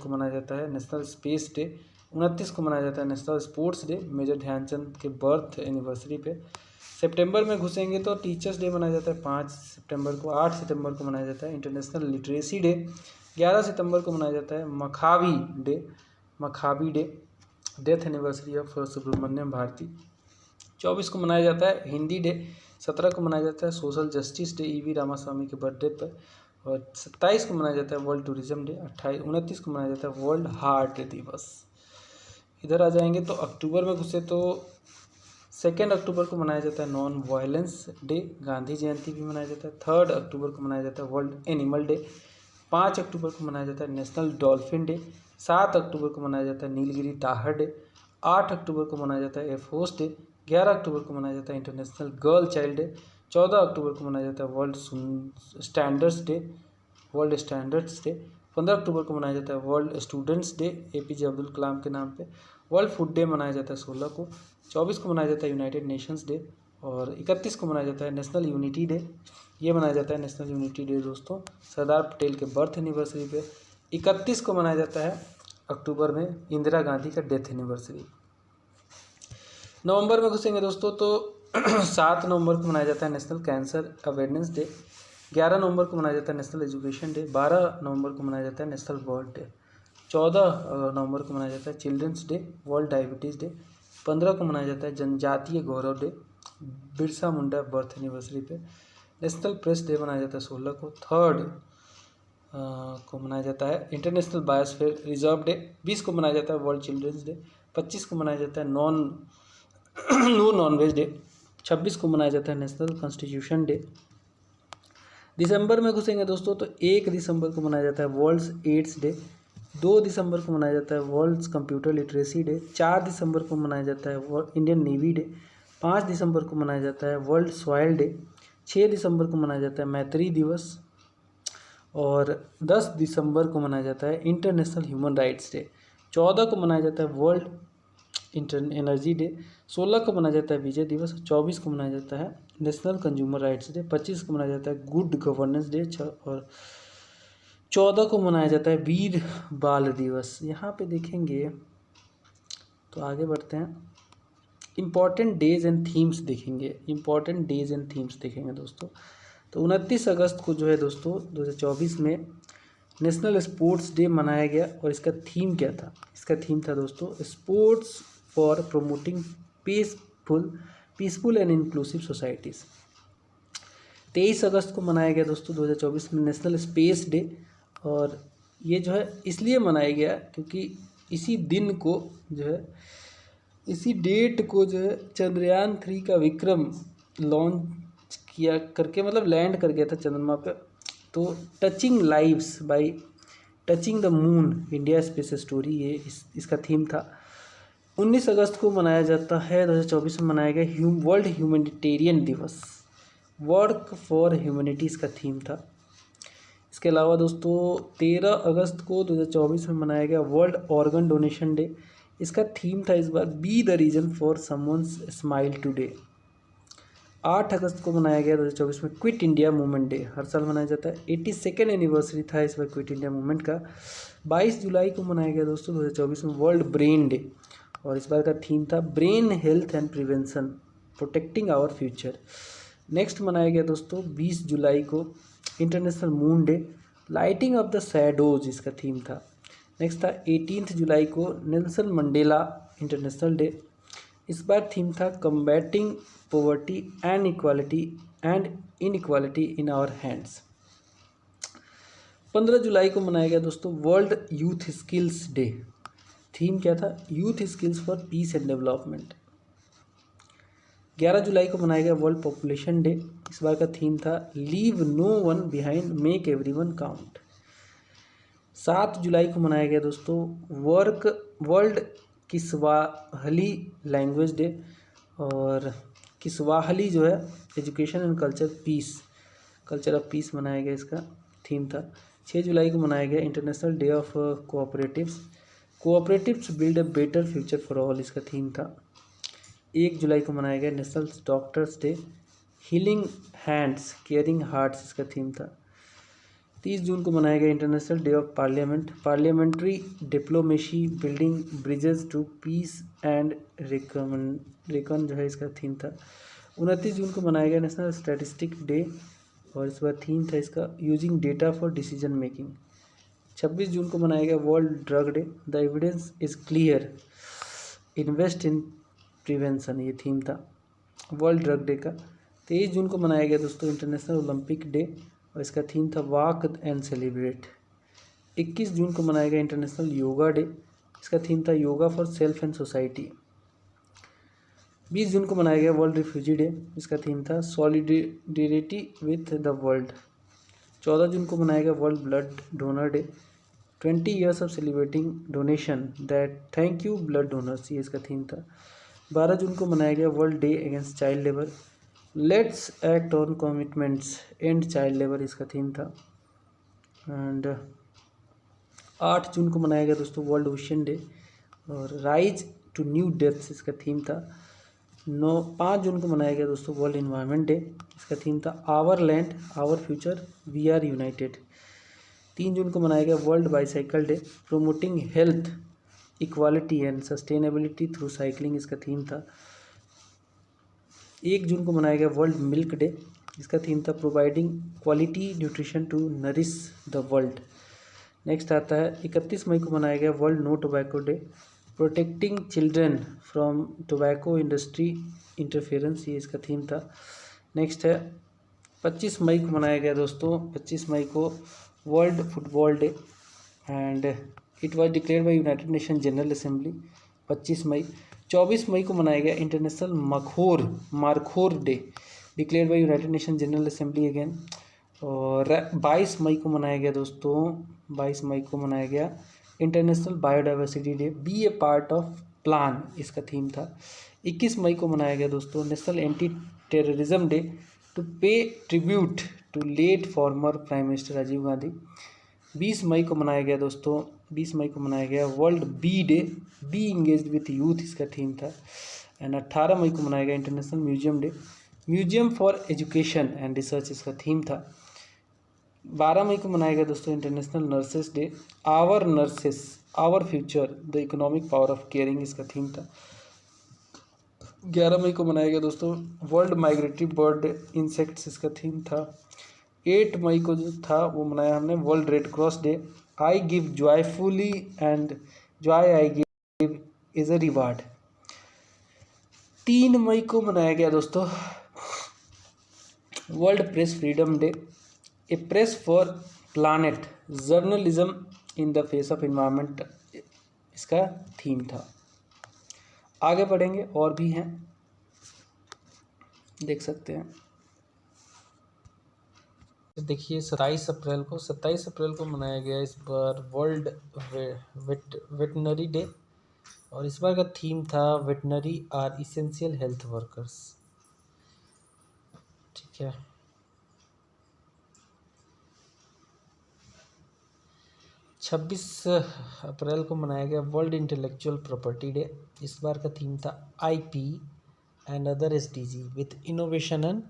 को मनाया जाता है नेशनल स्पेस डे। 29 को मनाया जाता है national sports day, major Dhyan Chand के बर्थ एनिवर्सरी पे। सितंबर में घुसेंगे तो टीचर्स डे मनाया जाता है 5 सितंबर को। 8 सितंबर को मनाया जाता है इंटरनेशनल लिटरेसी डे। 11 सितंबर को मनाया जाता है Mahakavi day, death anniversary of Subramania Bharati. 24 को मनाया जाता है हिंदी डे। 17 को मनाया जाता है social justice day EV Ramaswamy के बर्थडे पर। और 27 को मनाया जाता है वर्ल्ड टूरिज्म डे। 29 को मनाया जाता है वर्ल्ड हार्ट दिवस। इधर आ जाएंगे तो अक्टूबर में घुसे तो 2 अक्टूबर को मनाया जाता है नॉन वायलेंस डे, गांधी जयंती भी मनाया जाता है। 3 अक्टूबर को मनाया जाता है वर्ल्ड एनिमल डे। 5 अक्टूबर को मनाया जाता है नेशनल डॉल्फिन डे। 7 अक्टूबर को मनाया जाता है नीलगिरी टाहर डे। 8 अक्टूबर को मनाया जाता है एयरफोर्स डे। 11 अक्टूबर को मनाया जाता है इंटरनेशनल गर्ल चाइल्ड डे। 14 अक्टूबर को मनाया जाता है वर्ल्ड स्टैंडर्ड्स डे। 15 अक्टूबर को मनाया जाता है world students day APJ Abdul Kalam के नाम पे। वर्ल्ड फूड डे मनाया जाता है 16 को। 24 को मनाया जाता है यूनाइटेड नेशंस डे। और 31 को मनाया जाता है नेशनल यूनिटी डे। ये मनाया जाता है नेशनल यूनिटी डे दोस्तों सरदार पटेल के बर्थ एनिवर्सरी पे। 31 को मनाया जाता है अक्टूबर में इंदिरा गांधी का डेथ एनिवर्सरी। नवंबर में घुसेंगे दोस्तों तो 7 नवंबर को मनाया जाता है नेशनल कैंसर अवेयरनेस डे। 11 नवंबर को मनाया जाता है नेशनल एजुकेशन डे। 12 नवंबर को मनाया जाता है नेशनल बर्ड डे। 14 नवंबर को मनाया जाता है children's day, world diabetes day. 15 को मनाया जाता है जनजातीय गौरव day, Birsa Munda birth anniversary पे। नेशनल प्रेस डे मनाया जाता है 16 को। 3 को मनाया जाता है इंटरनेशनल बायोस्फीयर रिजर्व डे। 20 को मनाया जाता है वर्ल्ड चिल्ड्रंस डे। 25 को मनाया जाता है नो नॉनवेज डे। 26 को मनाया जाता है नेशनल कॉन्स्टिट्यूशन डे। दिसंबर में घुसेंगे दोस्तों तो 1 दिसंबर को मनाया जाता है वर्ल्ड एड्स डे। 2 दिसंबर को मनाया जाता है वर्ल्ड कंप्यूटर लिटरेसी डे। 4 दिसंबर को मनाया जाता है इंडियन नेवी डे। 5 दिसंबर को मनाया जाता है वर्ल्ड सॉइल डे। 6 दिसंबर को मनाया जाता है मैत्री दिवस। और 10 दिसंबर को मनाया जाता है इंटरनेशनल ह्यूमन राइट्स डे। 14 को मनाया जाता है वर्ल्ड एनर्जी डे। 16 को मनाया जाता है विजय दिवस। 24 को मनाया जाता है नेशनल कंज्यूमर राइट्स डे। 25 को मनाया जाता है गुड गवर्नेंस डे। और 14 को मनाया जाता है वीर बाल दिवस। यहाँ पे देखेंगे तो आगे बढ़ते हैं, इम्पॉर्टेंट डेज एंड थीम्स देखेंगे दोस्तों। तो 29 अगस्त को जो है दोस्तों 2024 में नेशनल स्पोर्ट्स डे मनाया गया। और इसका थीम क्या था? इसका थीम था दोस्तों sports for promoting peaceful and inclusive societies. 23 अगस्त को मनाया गया दोस्तों 2024 में नेशनल स्पेस डे। और ये जो है इसलिए मनाया गया क्योंकि इसी दिन को जो है इसी डेट को जो है चंद्रयान 3 का विक्रम लॉन्च किया करके मतलब लैंड कर गया था चंद्रमा पे। तो touching lives bye touching the moon India space story, ये इसका थीम था। 19 अगस्त को मनाया जाता है 2024 में मनाया गया वर्ल्ड ह्यूमैनिटेरियन दिवस, वर्क फॉर ह्यूमैनिटी इसका थीम था। इसके अलावा दोस्तों 13 अगस्त को 2024 में मनाया गया वर्ल्ड ऑर्गन डोनेशन डे। इसका थीम था इस बार be the reason for someone's smile today. 8 अगस्त को मनाया गया 2024 में क्विट इंडिया मूवमेंट डे, हर साल मनाया जाता है। 82nd एनिवर्सरी था इस बार क्विट इंडिया मूवमेंट का। 22 जुलाई को मनाया गया दोस्तों 2024 में वर्ल्ड ब्रेन डे। और इस बार का थीम था brain health and prevention protecting our future. Next मनाया गया दोस्तों 20 जुलाई को international moon day, lighting of the shadows इसका थीम था। नेक्स्ट था 18 जुलाई को नेल्सन मंडेला इंटरनेशनल डे। इस बार थीम था combating poverty and equality in our hands. 15 जुलाई को मनाया गया दोस्तों world youth skills day. Theme क्या था? Youth skills for peace and development. 11 जुलाई को मनाया गया वर्ल्ड पॉपुलेशन डे। इस बार का थीम था leave no one behind, make everyone count. 7 जुलाई को मनाया गया दोस्तों वर्ल्ड किस्वाहली लैंग्वेज डे। और किस्वाहली जो है education and culture of peace मनाया गया, इसका थीम था। 6 जुलाई को मनाया गया international day of cooperatives build a better future for all, इसका थीम था। 1 जुलाई को मनाया गया national doctors day, healing hands caring hearts, इसका थीम था। 30 जून को मनाया गया international day of parliamentary diplomacy building bridges to peace and reckon जो है, इसका थीम था। 29 जून को मनाया गया नेशनल स्टैटिस्टिक डे और इस बार थीम था इसका using data for decision making. 26 जून को मनाया गया world drug day, the evidence is clear, invest in prevention, ये थीम था वर्ल्ड ड्रग डे का। 23 जून को मनाया गया दोस्तों इंटरनेशनल ओलंपिक डे और इसका थीम था वॉक एंड सेलिब्रेट। 21 जून को मनाया गया इंटरनेशनल योगा डे, इसका थीम था yoga for self and society. 20 जून को मनाया गया वर्ल्ड रिफ्यूजी डे, इसका थीम था सॉलिडेरिटी विथ द वर्ल्ड। 14 जून को मनाया गया world blood donor day, 20 years of celebrating donation that thank you blood donors, ये इसका थीम था। 12 जून को मनाया गया world day against child labour, let's act on commitments and child labour, इसका थीम था। एंड 8 जून को मनाया गया दोस्तों वर्ल्ड ओशन डे और राइज टू न्यू डेप्थ्स, इसका थीम था। 5 जून को मनाया गया दोस्तों वर्ल्ड इन्वायरमेंट डे, इसका थीम था our land our future we are united. 3 जून को मनाया गया world bicycle day, promoting health equality and sustainability through cycling, इसका थीम था। 1 जून को मनाया गया वर्ल्ड मिल्क डे, इसका थीम था providing quality nutrition to nourish the world. Next आता है 31 मई को मनाया गया world no tobacco day, protecting children from tobacco industry interference, ये इसका थीम था। नेक्स्ट है 25 मई को मनाया गया दोस्तों 25 मई को world football day and it was declared by United nation general assembly 25 मई। 24 मई को मनाया गया international markhor day, declared by United nation general assembly again. और 22 मई को मनाया गया दोस्तों 22 मई को मनाया गया international biodiversity day, be a part of plan, इसका थीम था। 21 मई को मनाया गया दोस्तों national anti terrorism day to pay tribute to late former prime minister Rajiv Gandhi. 20 मई को मनाया गया दोस्तों 20 मई को मनाया गया world bee day, be engaged with youth, इसका थीम था। एंड 18 मई को मनाया गया international museum day, museum for education and research, इसका थीम था। 12 मई को मनाया गया दोस्तों international nurses day, our nurses our future the economic power of caring, इसका थीम था। 11 मई को मनाया गया दोस्तों वर्ल्ड माइग्रेटरी बर्ड इंसेक्ट्स, इसका थीम था। 8 मई को जो था वो मनाया हमने world Red Cross day, I give joyfully and joy I give is a reward. 3 मई को मनाया गया दोस्तों world press freedom day, A press for planet journalism in the face of environment, इसका थीम था। आगे बढ़ेंगे और भी हैं, देख सकते हैं। देखिए 27 अप्रैल को मनाया गया इस बार वर्ल्ड वेटनरी डे और इस बार का थीम था veterinary are essential health workers, ठीक है। 26 अप्रैल को मनाया गया वर्ल्ड इंटेलेक्चुअल प्रॉपर्टी डे, इस बार का थीम था IP and other SDG with innovation and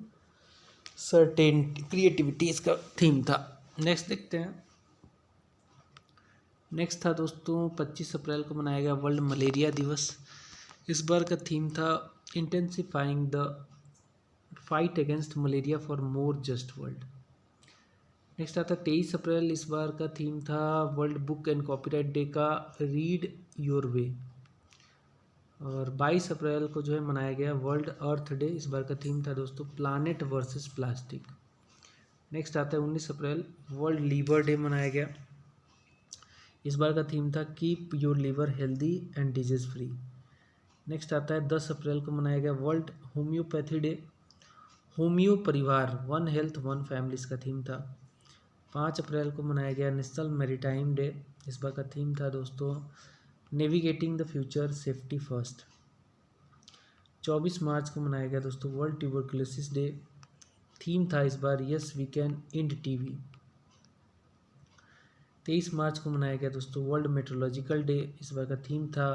certain creativity, इसका थीम था। नेक्स्ट देखते हैं। नेक्स्ट था दोस्तों 25 अप्रैल को मनाया गया वर्ल्ड मलेरिया दिवस, इस बार का थीम था intensifying the fight against malaria for more just world. Next आता 23 अप्रैल, इस बार का थीम था world book and copyright day का रीड योर वे। और 22 अप्रैल को जो है मनाया गया वर्ल्ड अर्थ डे, इस बार का थीम था दोस्तों प्लानेट वर्सेस प्लास्टिक। नेक्स्ट आता है 19 अप्रैल, वर्ल्ड लीवर डे मनाया गया। इस बार का थीम था keep your liver healthy and disease free. Next आता है 10 अप्रैल को मनाया गया वर्ल्ड होम्योपैथी डे। होम्यो परिवार, वन हेल्थ वन फैमिली इसका थीम था। 5 अप्रैल को मनाया गया नेशनल मैरीटाइम डे। इस बार का थीम था दोस्तों navigating the future safety first. 24 मार्च को मनाया गया दोस्तों वर्ल्ड ट्यूबरकुलोसिस डे। थीम था इस बार yes we can end TB. 23 मार्च को मनाया गया दोस्तों वर्ल्ड मेट्रोलॉजिकल डे। इस बार का थीम था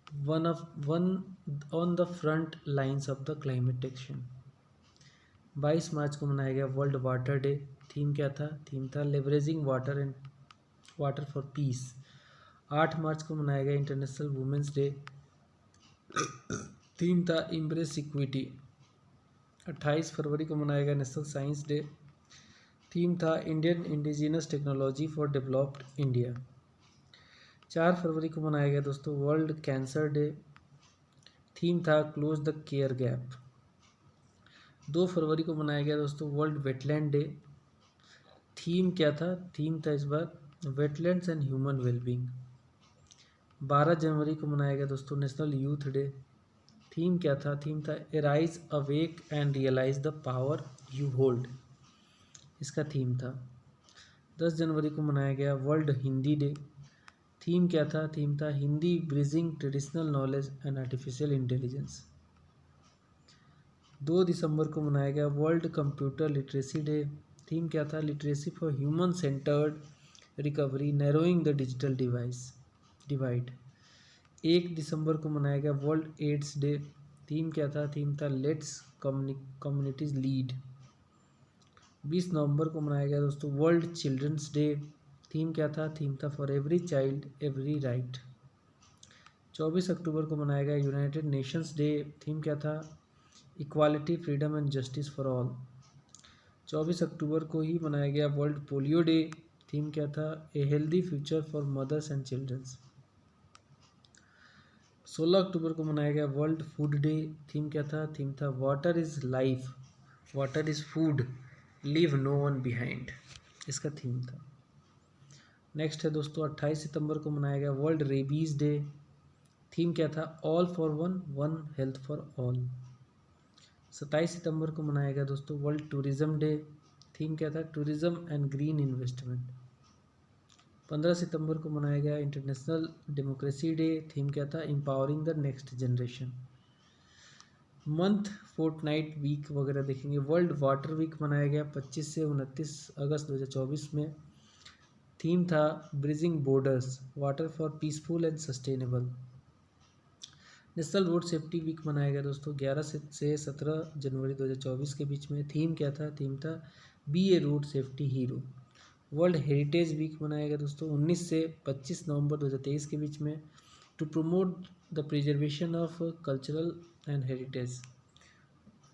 one on the front lines of the climate action. 22 मार्च को मनाया गया वर्ल्ड वाटर डे। थीम क्या था? थीम था leveraging water and water for piece. 8 मार्च को मनाया गया इंटरनेशनल वुमेंस डे। थीम था इम्ब्रेस इक्विटी। 28 फरवरी को मनाया गया नेशनल साइंस डे। थीम था Indian indigenous technology for developed India. 4 फरवरी को मनाया गया दोस्तों वर्ल्ड कैंसर डे। थीम था क्लोज द केयर गैप। 2 फरवरी को मनाया गया दोस्तों वर्ल्ड वेटलैंड डे। थीम क्या था? थीम था इस बार वेटलैंड्स एंड ह्यूमन वेलबींग। 12 जनवरी को मनाया गया दोस्तों नेशनल यूथ डे। थीम क्या था? थीम था arise awake and realise the power you hold, इसका थीम था। 10 जनवरी को मनाया गया वर्ल्ड हिंदी डे। थीम क्या था? थीम था Hindi bridging traditional knowledge and artificial intelligence. 2 दिसंबर को मनाया गया world computer literacy day. Theme क्या था? Literacy for human centred recovery narrowing the digital divide. 1 दिसंबर को मनाया गया वर्ल्ड एड्स डे। थीम क्या था? थीम था लेट्स कम्युनिटीज लीड। 20 नवंबर को मनाया गया दोस्तों वर्ल्ड चिल्ड्रंस डे। थीम क्या था? थीम था for every child every right. 24 अक्टूबर को मनाया गया यूनाइटेड नेशंस डे। थीम क्या था? Equality freedom and justice for all. 24 अक्टूबर को ही मनाया गया वर्ल्ड पोलियो डे। थीम क्या था? A healthy future for mothers and childrens. 16 अक्टूबर को मनाया गया वर्ल्ड फूड डे। थीम क्या था? थीम था water is life, water is food, leave no one behind, इसका थीम था। नेक्स्ट है दोस्तों 28 सितंबर को मनाया गया वर्ल्ड रेबीज डे। थीम क्या था? All for one, one health for all. 27 सितंबर को मनाया गया दोस्तों वर्ल्ड टूरिज्म डे। थीम क्या था? Tourism and green investment. 15 सितंबर को मनाया गया इंटरनेशनल डेमोक्रेसी डे। थीम क्या था? Empowering the next generation. Month, fortnight, week वगैरह देखेंगे। वर्ल्ड वाटर वीक मनाया गया 25 से 29 अगस्त 2024 में। थीम था bridging borders, water for peaceful and sustainable. National road safety week मनाया गया दोस्तों 11 से 17 जनवरी 2024 के बीच में। थीम क्या था? थीम था be a road safety hero. World heritage week मनाया गया दोस्तों 19 से 25 नवंबर 2023 के बीच में, to promote the preservation of cultural and heritage.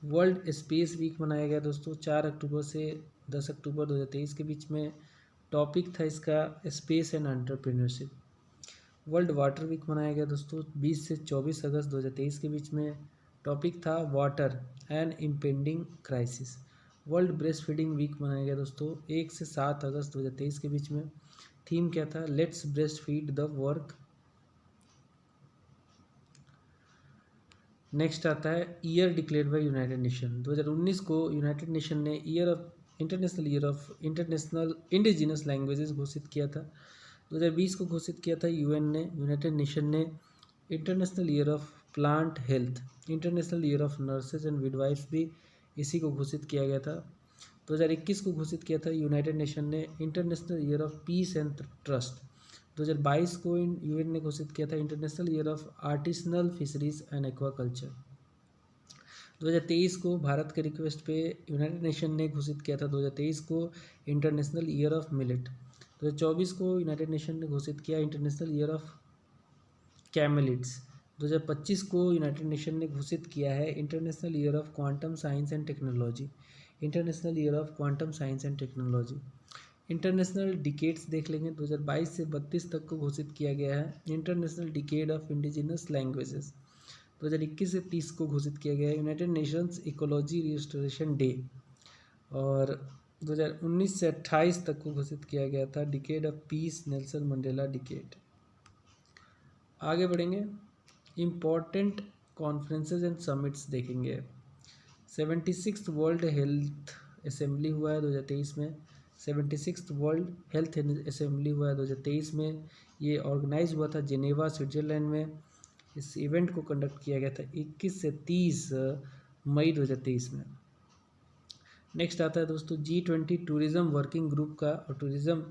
World space week मनाया गया दोस्तों 4 अक्टूबर से 10 अक्टूबर 2023 के बीच में। टॉपिक था इसका space and entrepreneurship. World water week मनाया गया दोस्तों 20 से 24 अगस्त 2023 के बीच में। टॉपिक था water and impending crisis. World breast feeding week मनाया गया दोस्तों 1 से 7 अगस्त 2023 के बीच में। थीम क्या था? Let's breast feed the work. Next आता है year declared by United nation. 2019 को यूनाइटेड नेशन ने year of international indigenous languages घोषित किया था। 2020 को घोषित किया था यूनाइटेड नेशन ने international year of plant health. International year of nurses and midwives भी इसी को घोषित किया गया था। 2021 को घोषित किया था यूनाइटेड नेशन ने international year of peace and trust. 2022 को यूएन ने घोषित किया था international year of artisanal fisheries and aquaculture. 2023 को भारत के रिक्वेस्ट पे यूनाइटेड नेशन ने घोषित किया था 2023 को इंटरनेशनल ईयर ऑफ मिलेट। 2024 को यूनाइटेड नेशन ने घोषित किया इंटरनेशनल ईयर ऑफ कैमेलिड्स। 2025 को यूनाइटेड नेशन ने घोषित किया है international year of quantum science and technology. International year of quantum science and technology. International decades देख लेंगे 2022 से 32 तक को घोषित किया गया है international decade of indigenous languages. 2021 से 30 को घोषित किया गया है United Nations ecology restoration day. और 2019 से 28 तक को घोषित किया गया था decade of peace, Nelson Mandela decade. आगे बढ़ेंगे, इम्पॉर्टेंट कॉन्फ्रेंसेज एंड समिट्स देखेंगे। 76th वर्ल्ड हेल्थ असेंबली हुआ है 2023 में। 76th वर्ल्ड हेल्थ असेंबली हुआ है 2023 में। ये ऑर्गेनाइज हुआ था जिनेवा, स्विट्जरलैंड में। इस इवेंट को कंडक्ट किया गया था 21 से 30 मई 2023 में। नेक्स्ट आता है दोस्तों G20 टूरिज़्म वर्किंग ग्रुप का और टूरिज़्म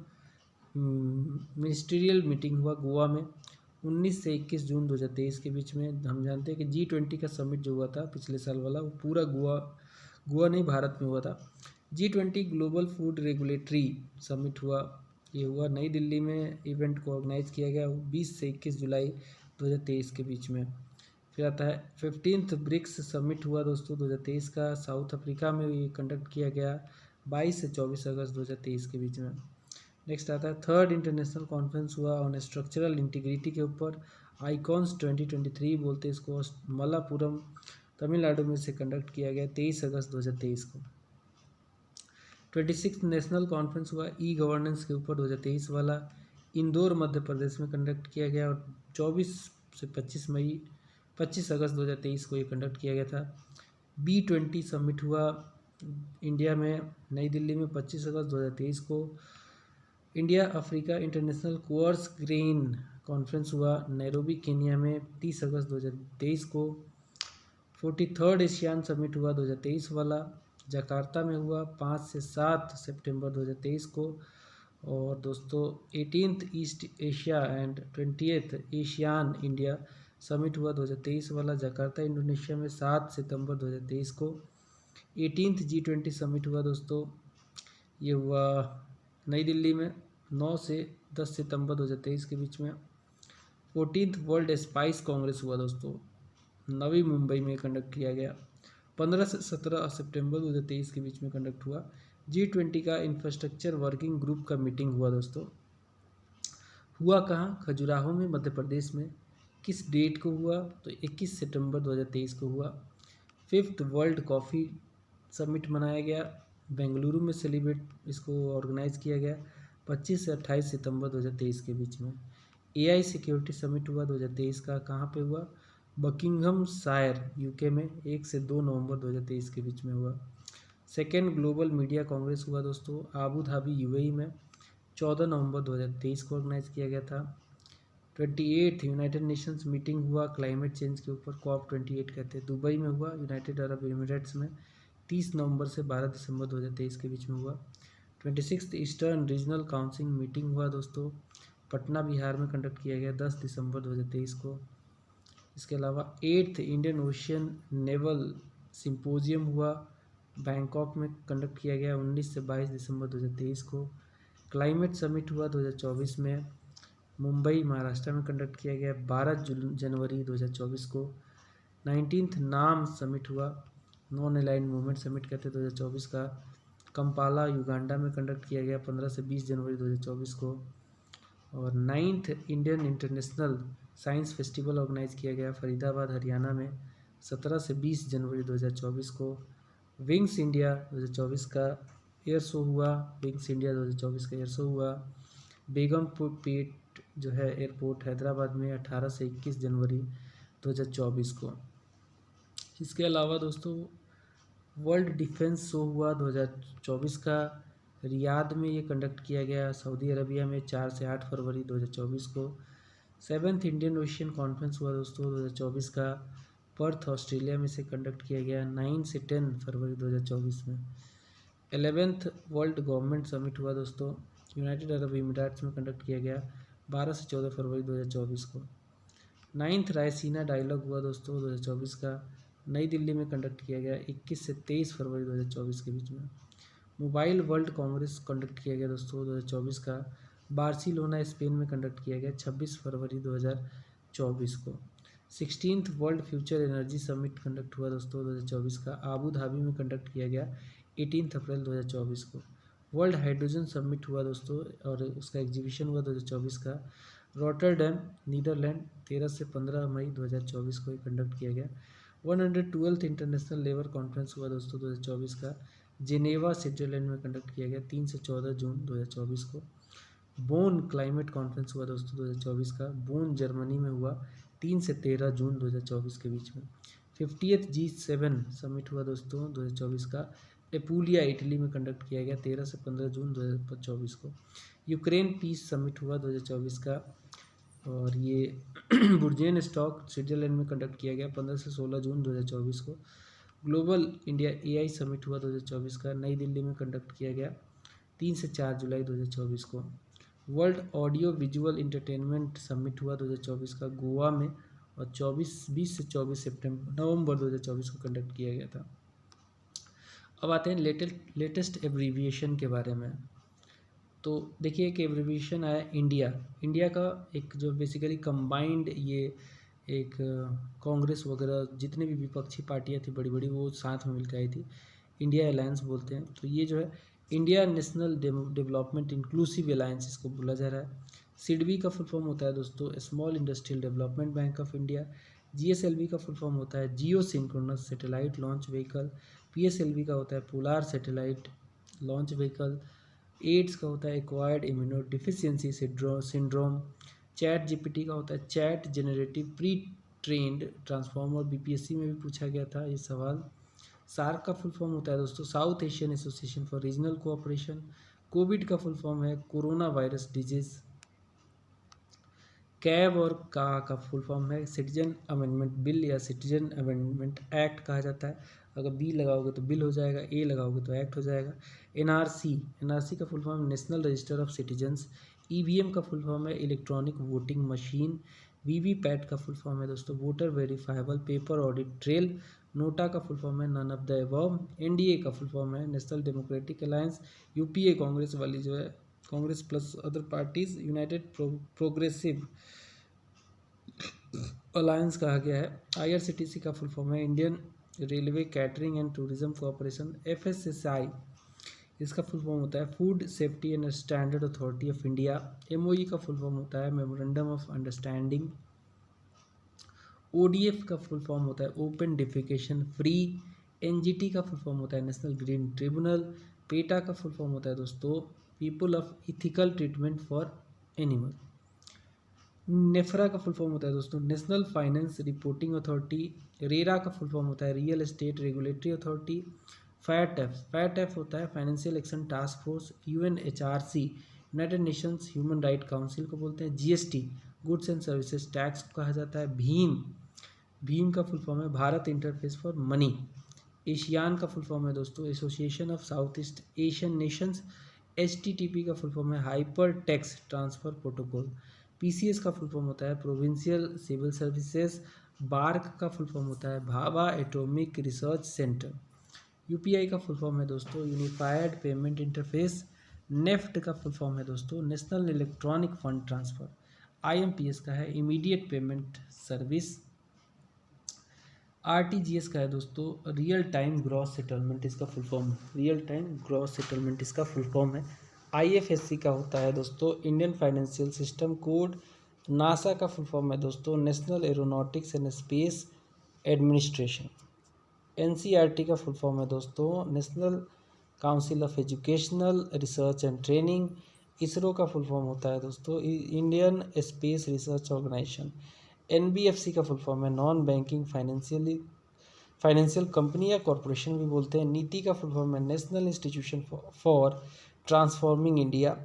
मिनिस्ट्रियल मीटिंग हुआ गोवा में 19 से 21 जून 2023 के बीच में। हम जानते हैं कि G20 का समिट जो हुआ था पिछले साल वाला, वो पूरा गोवा नहीं भारत में हुआ था। G20 global food regulatory summit हुआ, ये हुआ नई दिल्ली में। इवेंट को ऑर्गेनाइज किया गया 20 से 21 जुलाई 2023 के बीच में। फिर आता है 15th ब्रिक्स समिट हुआ दोस्तों 2023 का, साउथ अफ्रीका में ये कंडक्ट किया गया 22 से 24 अगस्त 2023 के बीच में। नेक्स्ट आता है 3rd इंटरनेशनल कॉन्फ्रेंस हुआ ऑन स्ट्रक्चरल इंटीग्रिटी के ऊपर, आइकॉन्स 2023 बोलते हैं इसको, मलापुरम तमिलनाडु में से कंडक्ट किया गया 23 अगस्त 2023 को। 26th नेशनल कॉन्फ्रेंस हुआ ई गवर्नेंस के ऊपर 2023 वाला, इंदौर मध्य प्रदेश में कंडक्ट किया गया और 24 से 25 अगस्त 2023 को ये कंडक्ट किया गया था। B20 समिट हुआ इंडिया में नई दिल्ली में 25 अगस्त 2023 को। India Africa international coarse grain conference हुआ नैरोबी केनिया में 30 अगस्त 2023 को। 43rd एशियान समिट हुआ 2023 वाला, जकार्ता में हुआ 5 से 7 सितंबर 2023 को। और दोस्तों 18th east Asia and 20th ASEAN India summit हुआ 2023 वाला, जकार्ता इंडोनेशिया में 7 सितंबर 2023 को। 18th G20 समिट हुआ दोस्तों, ये हुआ नई दिल्ली में 9 से 10 सितंबर 2023 के बीच में। 14th वर्ल्ड स्पाइस कांग्रेस हुआ दोस्तों, नवी मुंबई में कंडक्ट किया गया 15 से 17 सितंबर 2023 के बीच में कंडक्ट हुआ। G20 का इंफ्रास्ट्रक्चर वर्किंग ग्रुप का मीटिंग हुआ दोस्तों, हुआ कहाँ, खजुराहो में मध्य प्रदेश में। किस डेट को हुआ, तो 21 सितंबर 2023 को हुआ। 5th वर्ल्ड कॉफ़ी समिट मनाया गया बेंगलुरु में, सेलिब्रेट इसको ऑर्गेनाइज किया गया 25 से 28 सितंबर 2023 के बीच में। AI सिक्योरिटी समिट हुआ 2023 का, कहाँ पे हुआ, बकिंघम शायर UK में 1 से 2 नवंबर 2023 के बीच में हुआ। 2nd ग्लोबल मीडिया कांग्रेस हुआ दोस्तों आबू धाबी UAE में 14 नवंबर 2023 को ऑर्गेनाइज किया गया था। 28th यूनाइटेड नेशंस मीटिंग हुआ क्लाइमेट चेंज के ऊपर, COP28 कहते हैं, दुबई में हुआ यूनाइटेड अरब एमिरेट्स में 30 नवंबर से 12 दिसंबर 2023 के बीच में हुआ। 26th eastern regional council meeting हुआ दोस्तों, पटना बिहार में कंडक्ट किया गया 10 दिसंबर 2023 को। इसके अलावा 8th Indian ocean naval symposium हुआ बैंकॉक में कंडक्ट किया गया 19 से 22 दिसंबर 2023 को। क्लाइमेट समिट हुआ 2024 में मुंबई महाराष्ट्र में कंडक्ट किया गया 12 जनवरी 2024 को। 19th नाम समिट हुआ, नॉन अलाइंड मूवमेंट समिट कहते 2024 का, कंपाला युगांडा में कंडक्ट किया गया 15 से 20 जनवरी 2024 को। और 9th Indian international science festival organise किया गया फरीदाबाद हरियाणा में 17 से 20 जनवरी 2024 को। विंग्स इंडिया 2024 का एयर शो हुआ, विंग्स इंडिया 2024 का एयर शो हुआ बेगमपुर पेट जो है एयरपोर्ट हैदराबाद में 18 से 21 जनवरी 2024 को। इसके अलावा दोस्तों वर्ल्ड डिफेंस शो हुआ 2024 का, रियाद में ये कंडक्ट किया गया सऊदी अरबिया में 4 से 8 फरवरी 2024 को। 7th इंडियन ओशियन कॉन्फ्रेंस हुआ दोस्तों 2024 का, पर्थ ऑस्ट्रेलिया में से कंडक्ट किया गया 9 से 10 फरवरी 2024 में। 11th वर्ल्ड गवर्नमेंट समिट हुआ दोस्तों यूनाइटेड अरब एमिरेट्स में कंडक्ट किया गया 12 से 14 फरवरी 2024 को। 9th रायसीना डायलॉग हुआ दोस्तों 2024 का, नई दिल्ली में कंडक्ट किया गया 21 से 23 फरवरी 2024 के बीच में। मोबाइल वर्ल्ड कांग्रेस कंडक्ट किया गया दोस्तों 2024 का, बार्सिलोना स्पेन में कंडक्ट किया गया 26 फरवरी 2024 को। 16th world future energy summit conduct हुआ दोस्तों 2024 का, आबू धाबी में कंडक्ट किया गया 18 अप्रैल 2024 को। वर्ल्ड हाइड्रोजन समिट हुआ दोस्तों और उसका एग्जीबिशन हुआ 2024 का, रॉटरडैम नीदरलैंड 13 से 15 मई 2024 को कंडक्ट किया गया। 112th इंटरनेशनल लेबर कॉन्फ्रेंस हुआ दोस्तों 2024 का, जिनेवा स्विट्जरलैंड में कंडक्ट किया गया 3 से 14 जून 2024 को। बोन क्लाइमेट कॉन्फ्रेंस हुआ दोस्तों 2024 का, बोन जर्मनी में हुआ 3 से 13 जून 2024 के बीच में। 50th G7 समिट हुआ दोस्तों 2024 का, एपुलिया इटली में कंडक्ट किया गया 13 से 15 जून 2024 को। यूक्रेन पीस समिट हुआ 2024 का, और ये बुर्जेन स्टॉक स्विट्जरलैंड में कंडक्ट किया गया 15 से 16 जून 2024 को। ग्लोबल इंडिया एआई समिट हुआ 2024 का, नई दिल्ली में कंडक्ट किया गया 3 से 4 जुलाई 2024 को। World audio visual entertainment summit हुआ 2024 का, गोवा में, और 20 से 24 नवंबर 2024 को कंडक्ट किया गया था। अब आते हैं लेटेस्ट एब्रीविएशन के बारे में। तो देखिए एक एब्रीविएशन आया इंडिया का, एक जो बेसिकली कंबाइंड ये एक कांग्रेस वगैरह जितने भी विपक्षी पार्टियां थी बड़ी बड़ी, वो साथ में मिलकर आई थी, इंडिया अलायंस बोलते हैं। तो ये जो है India national development inclusive alliance इसको बोला जा रहा है। सिडबी का फुल फॉर्म होता है दोस्तों small industrial development bank of India. GSLV का फुल फॉर्म होता है geosynchronous satellite launch vehicle. PSLV का होता है polar satellite launch vehicle. AIDS का होता है acquired immunodeficiency syndrome. Chat GPT का होता है chat generative pre trained transformer, BPSC में भी पूछा गया था ये सवाल। सार्क का फुल फॉर्म होता है दोस्तों south Asian association for regional cooperation. Covid का फुल फॉर्म है कोरोना वायरस डिजीज। कैब और का फुल फॉर्म है सिटीजन अमेंडमेंट बिल या सिटीजन अमेंडमेंट एक्ट कहा जाता है। अगर बी लगाओगे तो बिल हो जाएगा, ए लगाओगे तो एक्ट हो जाएगा। एनआरसी का full form national register of citizens. EVM का फुल फॉर्म है इलेक्ट्रॉनिक वोटिंग मशीन। वीवीपैट का फुल फॉर्म है दोस्तों voter verifiable paper audit trail. NOTA का फुल फॉर्म है none of the above. NDA का फुल फॉर्म है national democratic alliance. UPA Congress वाली जो है, Congress plus other parties united progressive alliance कहा गया है। आईआरसीटीसी का फुल फॉर्म है Indian railway catering and tourism corporation. FSSI इसका फुल फॉर्म होता है food safety and standard authority of India. MOE का फुल फॉर्म होता है मेमोरेंडम ऑफ अंडरस्टैंडिंग। ओडीएफ का फुल फॉर्म होता है ओपन डिफिकेशन फ्री। एनजीटी का फुल फॉर्म होता है नेशनल ग्रीन ट्रिब्यूनल। पेटा का फुल फॉर्म होता है दोस्तों people of ethical treatment for animal. NFRA का फुल फॉर्म होता है दोस्तों national finance reporting authority. RERA का फुल फॉर्म होता है real estate regulatory authority. FATF होता है financial action task force. UNHRC united nations human right council को बोलते हैं। GST goods and services tax कहा जाता है। भीम का फुल फॉर्म है Bharat interface for money. ASEAN का फुल फॉर्म है दोस्तों association of south east Asian nations. HTTP का फुल फॉर्म है hyper text transfer protocol. PCS का फुल फॉर्म होता है प्रोविंशियल सिविल सर्विसेज। बार्क का फुल फॉर्म होता है Bhabha atomic research centre. UPI का फुल फॉर्म है दोस्तों यूनिफाइड पेमेंट इंटरफेस। नेफ्ट का फुल फॉर्म है दोस्तों national electronic fund transfer. IMPS का है इमीडिएट पेमेंट सर्विस। आरटीजीएस का है दोस्तों रियल टाइम ग्रॉस सेटलमेंट इसका फुल फॉर्म है। रियल टाइम ग्रॉस सेटलमेंट इसका फुल फॉर्म है। आईएफएससी का होता है दोस्तों Indian financial system code. NASA का फुल फॉर्म है दोस्तों national aeronautics and space administration. NCERT का फुल फॉर्म है दोस्तों national council of educational research and training. ISRO का फुल फॉर्म होता है दोस्तों Indian space research organisation. NBFC का फुल फॉर्म है नॉन बैंकिंग फाइनेंशियल कंपनी या कॉरपोरेशन भी बोलते हैं। नीति का फुल फॉर्म है national institution for transforming India.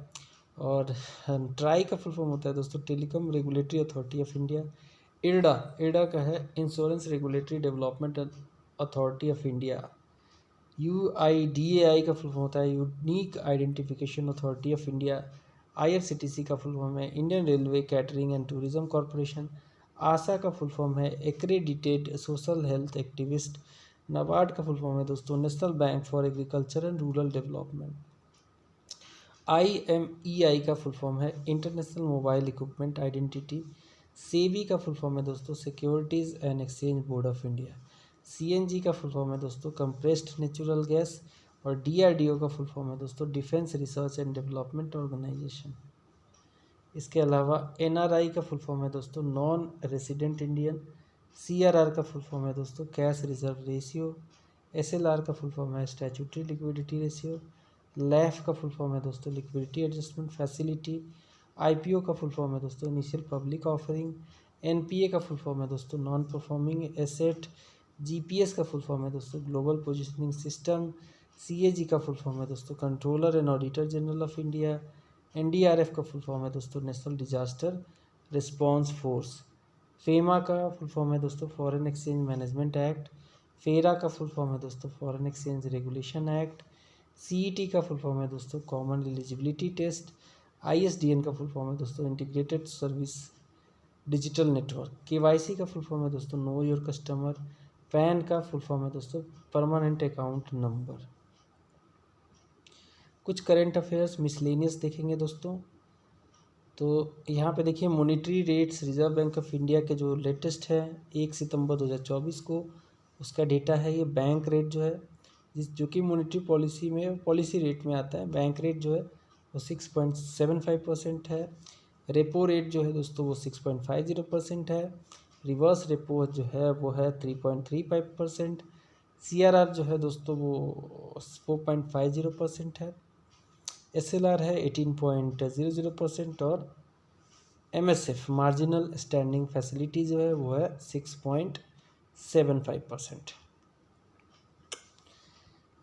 और ट्राई का फुल फॉर्म होता है दोस्तों telecom regulatory authority of India. IRDA का है insurance regulatory development authority of India. UIDAI का फुल फॉर्म होता है unique identification authority of India. IRCTC का फुल फॉर्म है Indian railway catering and tourism corporation. ASHA का फुल फॉर्म है accredited social health activist. NABARD का full form है दोस्तों national bank for agriculture and rural development. IMEI का full form है international mobile equipment identity. SEBI का full form है दोस्तों securities and exchange board of India. CNG का full form है दोस्तों कंप्रेस्ड नेचुरल गैस। और डीआरडीओ का फुल फॉर्म है दोस्तों defence research and development organisation. इसके अलावा एनआरआई का फुल फॉर्म है दोस्तों नॉन रेसिडेंट इंडियन। CRR का फुल फॉर्म है दोस्तों कैश रिजर्व रेशियो। SLR का फुल फॉर्म है स्टैट्यूटरी लिक्विडिटी रेशियो। LAF का फुल फॉर्म है दोस्तों लिक्विडिटी एडजस्टमेंट फैसिलिटी। IPO का फुल फॉर्म है दोस्तों इनिशियल पब्लिक ऑफरिंग। NPA का फुल फॉर्म है दोस्तों नॉन परफॉर्मिंग एसेट। GPS का फुल फॉर्म है दोस्तों ग्लोबल पोजिशनिंग सिस्टम। CAG का फुल फॉर्म है दोस्तों controller and auditor general of India. NDRF का फुल फॉर्म है दोस्तों national disaster response force. FEMA का फुल फॉर्म है दोस्तों foreign exchange management act. FERA का फुल फॉर्म है दोस्तों foreign exchange regulation act. CET का फुल फॉर्म है दोस्तों कॉमन एलिजिबिलिटी टेस्ट। ISDN का फुल फॉर्म है दोस्तों integrated service digital network. KYC का फुल फॉर्म है दोस्तों नो योर कस्टमर। पैन का फुल फॉर्म है दोस्तों परमानेंट अकाउंट नंबर। कुछ करंट अफेयर्स मिसलेनियस देखेंगे दोस्तों। तो यहाँ पे देखिए monetary rates reserve bank of India के जो लेटेस्ट है 1 सितंबर 2024 को उसका डेटा है। ये बैंक रेट जो है जो कि मॉनिटरी पॉलिसी में पॉलिसी रेट में आता है। बैंक रेट जो है वो 6.75% है। रेपो रेट जो है दोस्तों वो 6.50% है। रिवर्स रेपो जो है वो है 3.35%। CRR जो है दोस्तों वो 4.50% है। SLR है 18.00% और MSF मार्जिनल स्टैंडिंग फैसिलिटी जो है वो है 6.75%।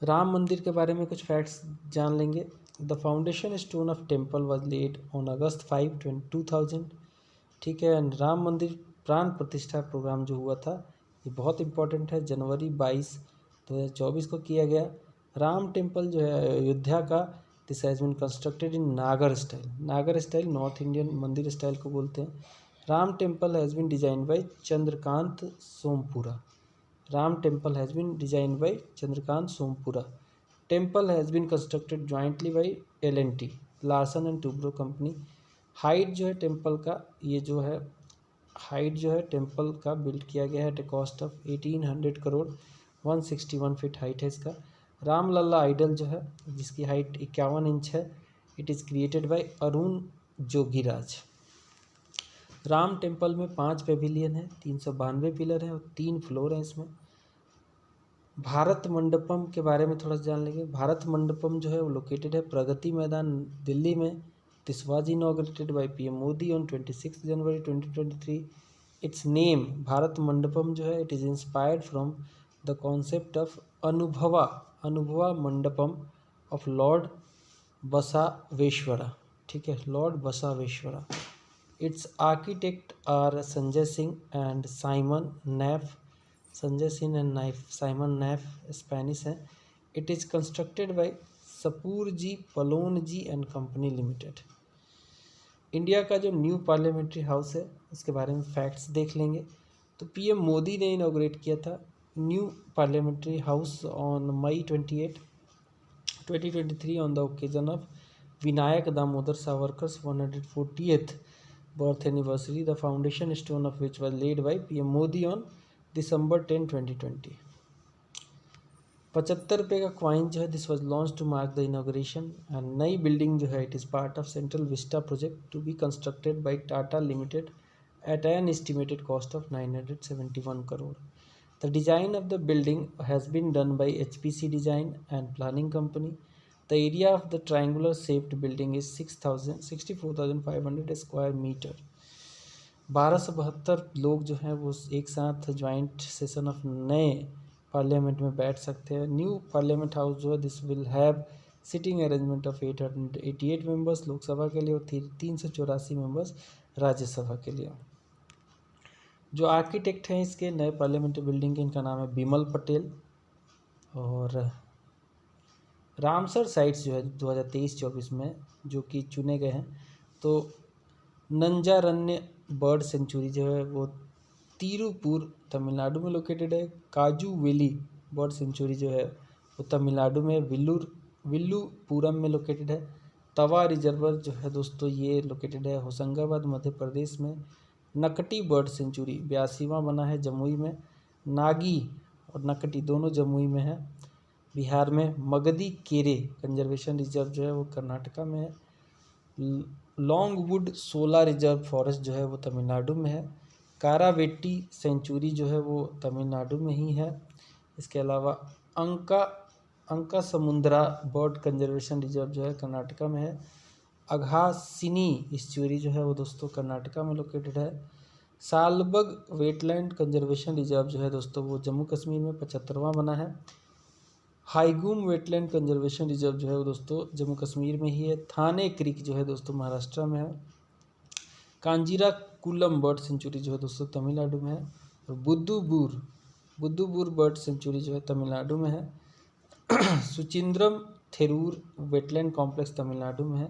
राम मंदिर के बारे में कुछ फैक्ट्स जान लेंगे। The foundation stone of temple was laid on August 5, 2000। ठीक है। एंड राम मंदिर प्राण प्रतिष्ठा प्रोग्राम जो हुआ था ये बहुत इंपॉर्टेंट है, जनवरी 22, 2024 को किया गया। राम टेम्पल जो है अयोध्या का this has been constructed in Nagara style. Nagara style north Indian मंदिर स्टाइल को बोलते हैं। Ram temple has been design by Chandrakant Sompura. Ram temple has been designed by Chandrakant Sompura. Temple has been constructed jointly by L&T, Larsen and Toubro company. Height जो है temple का ये जो है हाइट जो है टेम्पल का बिल्ड किया गया है at a cost of 1800 crore. 161 feet height है इसका। राम लल्ला आइडल जो है जिसकी हाइट 51 इंच है it is created by Arun Jogiraj. Ram temple में 5 पेविलियन है, 392 पिलर हैं और 3 फ्लोर हैं इसमें। भारत मंडपम के बारे में थोड़ा सा जान लेंगे। भारत मंडपम जो है वो लोकेटेड है प्रगति मैदान दिल्ली में। This was inaugurated by PM Modi on 26 January 2023। It's name Bharat Mandapam जो है it is inspired from the concept of Anubhava Mandapam of lord Basaveshwara. ठीक है, lord Basaveshwara. It's architect are Sanjay Singh and Simon Naff. Sanjay Singh and Simon Naff Spanish हैं। It is constructed by Shapoor ji Pallon ji and company limited. India का जो new parliamentary house है उसके बारे में facts देख लेंगे। तो PM मोदी ने इनॉग्रेट किया था new parliamentary house on May 28, 2023 on the occasion of Vinayak Damodar Savarkar's 140th birth anniversary, the foundation stone of which was laid by PM Modi on December 10, 2020। 75 रुपये का क्वाइन जो है this was launch to mark the inauguration. And नई building जो है it is part of central vista project to be constructed by Tata limited at an estimated cost of 971 crore. The design of the building has been done by HPC design and planning company. The area of the triangular shaped building is 64,500 square metre. 1272 लोग जो हैं वो एक साथ joint session of नए parliament में बैठ सकते हैं। न्यू पार्लियामेंट हाउस जो है this will have sitting arrangement of 888 members Lok Sabha के लिए और 384 मेंबर्स राज्यसभा के लिए। जो आर्किटेक्ट हैं इसके नए पार्लियामेंट्री बिल्डिंग के इनका नाम है बिमल पटेल। और रामसर साइट्स जो है 2023-24 में जो कि चुने गए हैं तो नंजारण्य बर्ड सेंचुरी जो है वो तिरुपुर तमिलनाडु में लोकेटेड है। काजू वैली बर्ड सेंचुरी जो है वो तमिलनाडु में विल्लुपुरम में लोकेटेड है। तवा रिजर्वर जो है दोस्तों ये लोकेटेड है होशंगाबाद मध्य प्रदेश में। नकटी बर्ड सेंचुरी 82वां बना है जमुई में। नागी और नकटी दोनों जमुई में है बिहार में। मगधी केरे कंजर्वेशन रिजर्व जो है वो कर्नाटका में है। लॉन्गवुड 16 रिजर्व फॉरेस्ट जो है वो तमिलनाडु में है। कारावेट्टी सेंचुरी जो है वो तमिलनाडु में ही है। इसके अलावा अंका समुद्रा बर्ड कंजर्वेशन रिजर्व जो है कर्नाटका में है। अघासिनी इस्चुरी जो है वो दोस्तों कर्नाटका में लोकेटेड है। सालबग वेटलैंड कंजर्वेशन रिजर्व जो है दोस्तों वो जम्मू कश्मीर में 75वां बना है। हाईगूम वेटलैंड कंजर्वेशन रिजर्व जो है वो दोस्तों जम्मू कश्मीर में ही है। थाने क्रीक जो है दोस्तों महाराष्ट्र में है। कांजीरा कुलम बर्ड सेंचुरी जो है दोस्तों तमिलनाडु में है। और बुद्धूबूर बर्ड सेंचुरी जो है तमिलनाडु में है। सुचिंद्रम थेरूर वेटलैंड कॉम्प्लेक्स तमिलनाडु में है।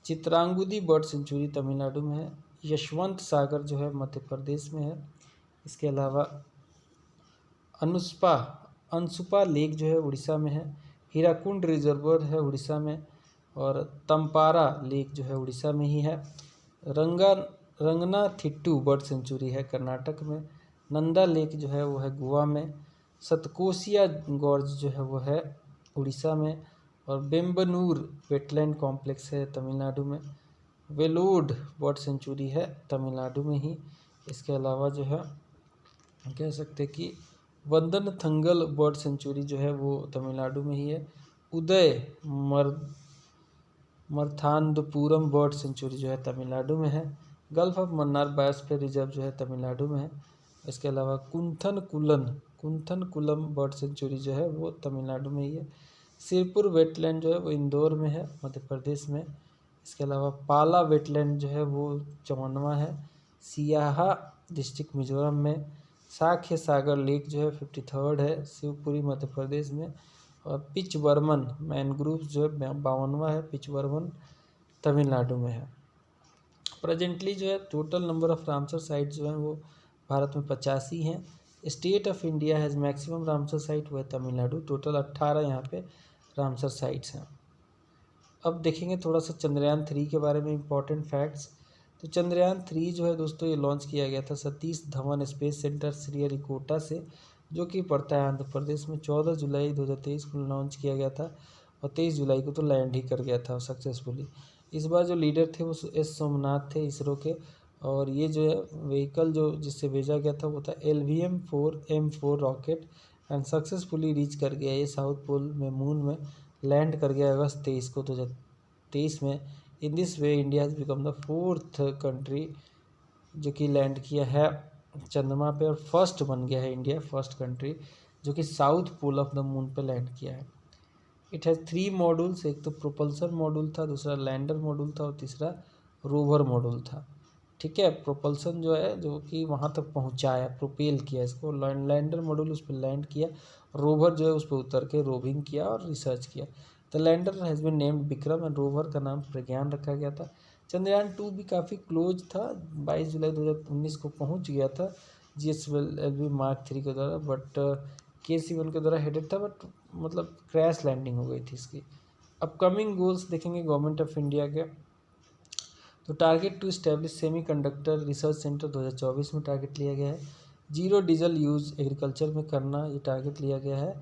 चित्रांगुदी बर्ड सेंचुरी तमिलनाडु में है। यशवंत सागर जो है मध्य प्रदेश में है। इसके अलावा अनसुपा लेक जो है उड़ीसा में है। हीराकुंड रिजर्वर है उड़ीसा में। और तंपारा लेक जो है उड़ीसा में ही है। रंगनाथिट्टू बर्ड सेंचुरी है कर्नाटक में। नंदा लेक जो है वो है गोवा में। सतकोसिया गॉर्ज जो है वो है उड़ीसा में। और बेम्बनूर वेटलैंड कॉम्प्लेक्स है तमिलनाडु में। वेलोड बर्ड सेंचुरी है तमिलनाडु में ही। इसके अलावा जो है कह सकते कि वंदनथंगल बर्ड सेंचुरी जो है वो तमिलनाडु में ही है। उदय मरथांडपुरम बर्ड सेंचुरी जो है तमिलनाडु में है। Gulf of Mannar biosphere reserve जो है तमिलनाडु में है। इसके अलावा कुंथनकुलम बर्ड सेंचुरी जो है वो तमिलनाडु में ही है। सिरपुर वेटलैंड जो है वो इंदौर में है मध्य प्रदेश में। इसके अलावा पाला वेटलैंड जो है वो 54वां है सियाहा डिस्ट्रिक्ट मिजोरम में। साख्य सागर लेक जो है 53rd है शिवपुरी मध्य प्रदेश में। और पिचवर्मन मैनग्रूव जो है 52वां है पिचवर्मन तमिलनाडु में है। प्रेजेंटली जो है total number of Ramsar site जो है वो भारत में 85 हैं। State of India has maximum Ramsar site वो है तमिलनाडु। टोटल 18 यहाँ पे रामसर साइट्स हैं। अब देखेंगे थोड़ा सा चंद्रयान 3 के बारे में इंपॉर्टेंट फैक्ट्स। तो चंद्रयान 3 जो है दोस्तों ये लॉन्च किया गया था सतीश धवन स्पेस सेंटर श्रीहरिकोटा से, जो कि पड़ता है आंध्र प्रदेश में। 14 जुलाई 2023 को लॉन्च किया गया था और 23 जुलाई को तो लैंड ही कर गया था सक्सेसफुली। इस बार जो लीडर थे वो एस सोमनाथ थे इसरो के। और ये जो है व्हीकल जो जिससे भेजा गया था वो था LVM-4M4 rocket and successfully reach कर गया ये साउथ पोल में मून में लैंड कर गया अगस्त 23 को 2023 में। In this way India has become the 4th country जो कि लैंड किया है चंद्रमा पे। और फर्स्ट बन गया है इंडिया फर्स्ट कंट्री जो कि south pole of the moon पे लैंड किया है। इट हैज़ 3 मॉड्यूल्स, एक तो प्रोपल्सर मॉड्यूल था, दूसरा लैंडर मॉड्यूल था और तीसरा रोवर मॉड्यूल था। ठीक है, प्रोपल्सन जो है जो कि वहाँ तक पहुँचाया प्रोपेल किया इसको। लैंडर मॉड्यूल उस पर लैंड किया। रोवर जो है उस पर उतर के रोविंग किया और रिसर्च किया। The lander has been named Vikram and rover का नाम प्रज्ञान रखा गया था। चंद्रयान 2 भी काफ़ी क्लोज था, 22 जुलाई 2019 को पहुंच गया था GSLV Mark 3 के द्वारा, बट KC-1 के द्वारा हेडेड था, बट मतलब क्रैश लैंडिंग हो गई थी इसकी। अपकमिंग गोल्स देखेंगे गवर्नमेंट ऑफ इंडिया के। तो target to establish semiconductor research centre 2024 में टारगेट लिया गया है। 0 डीजल यूज़ एग्रीकल्चर में करना ये टारगेट लिया गया है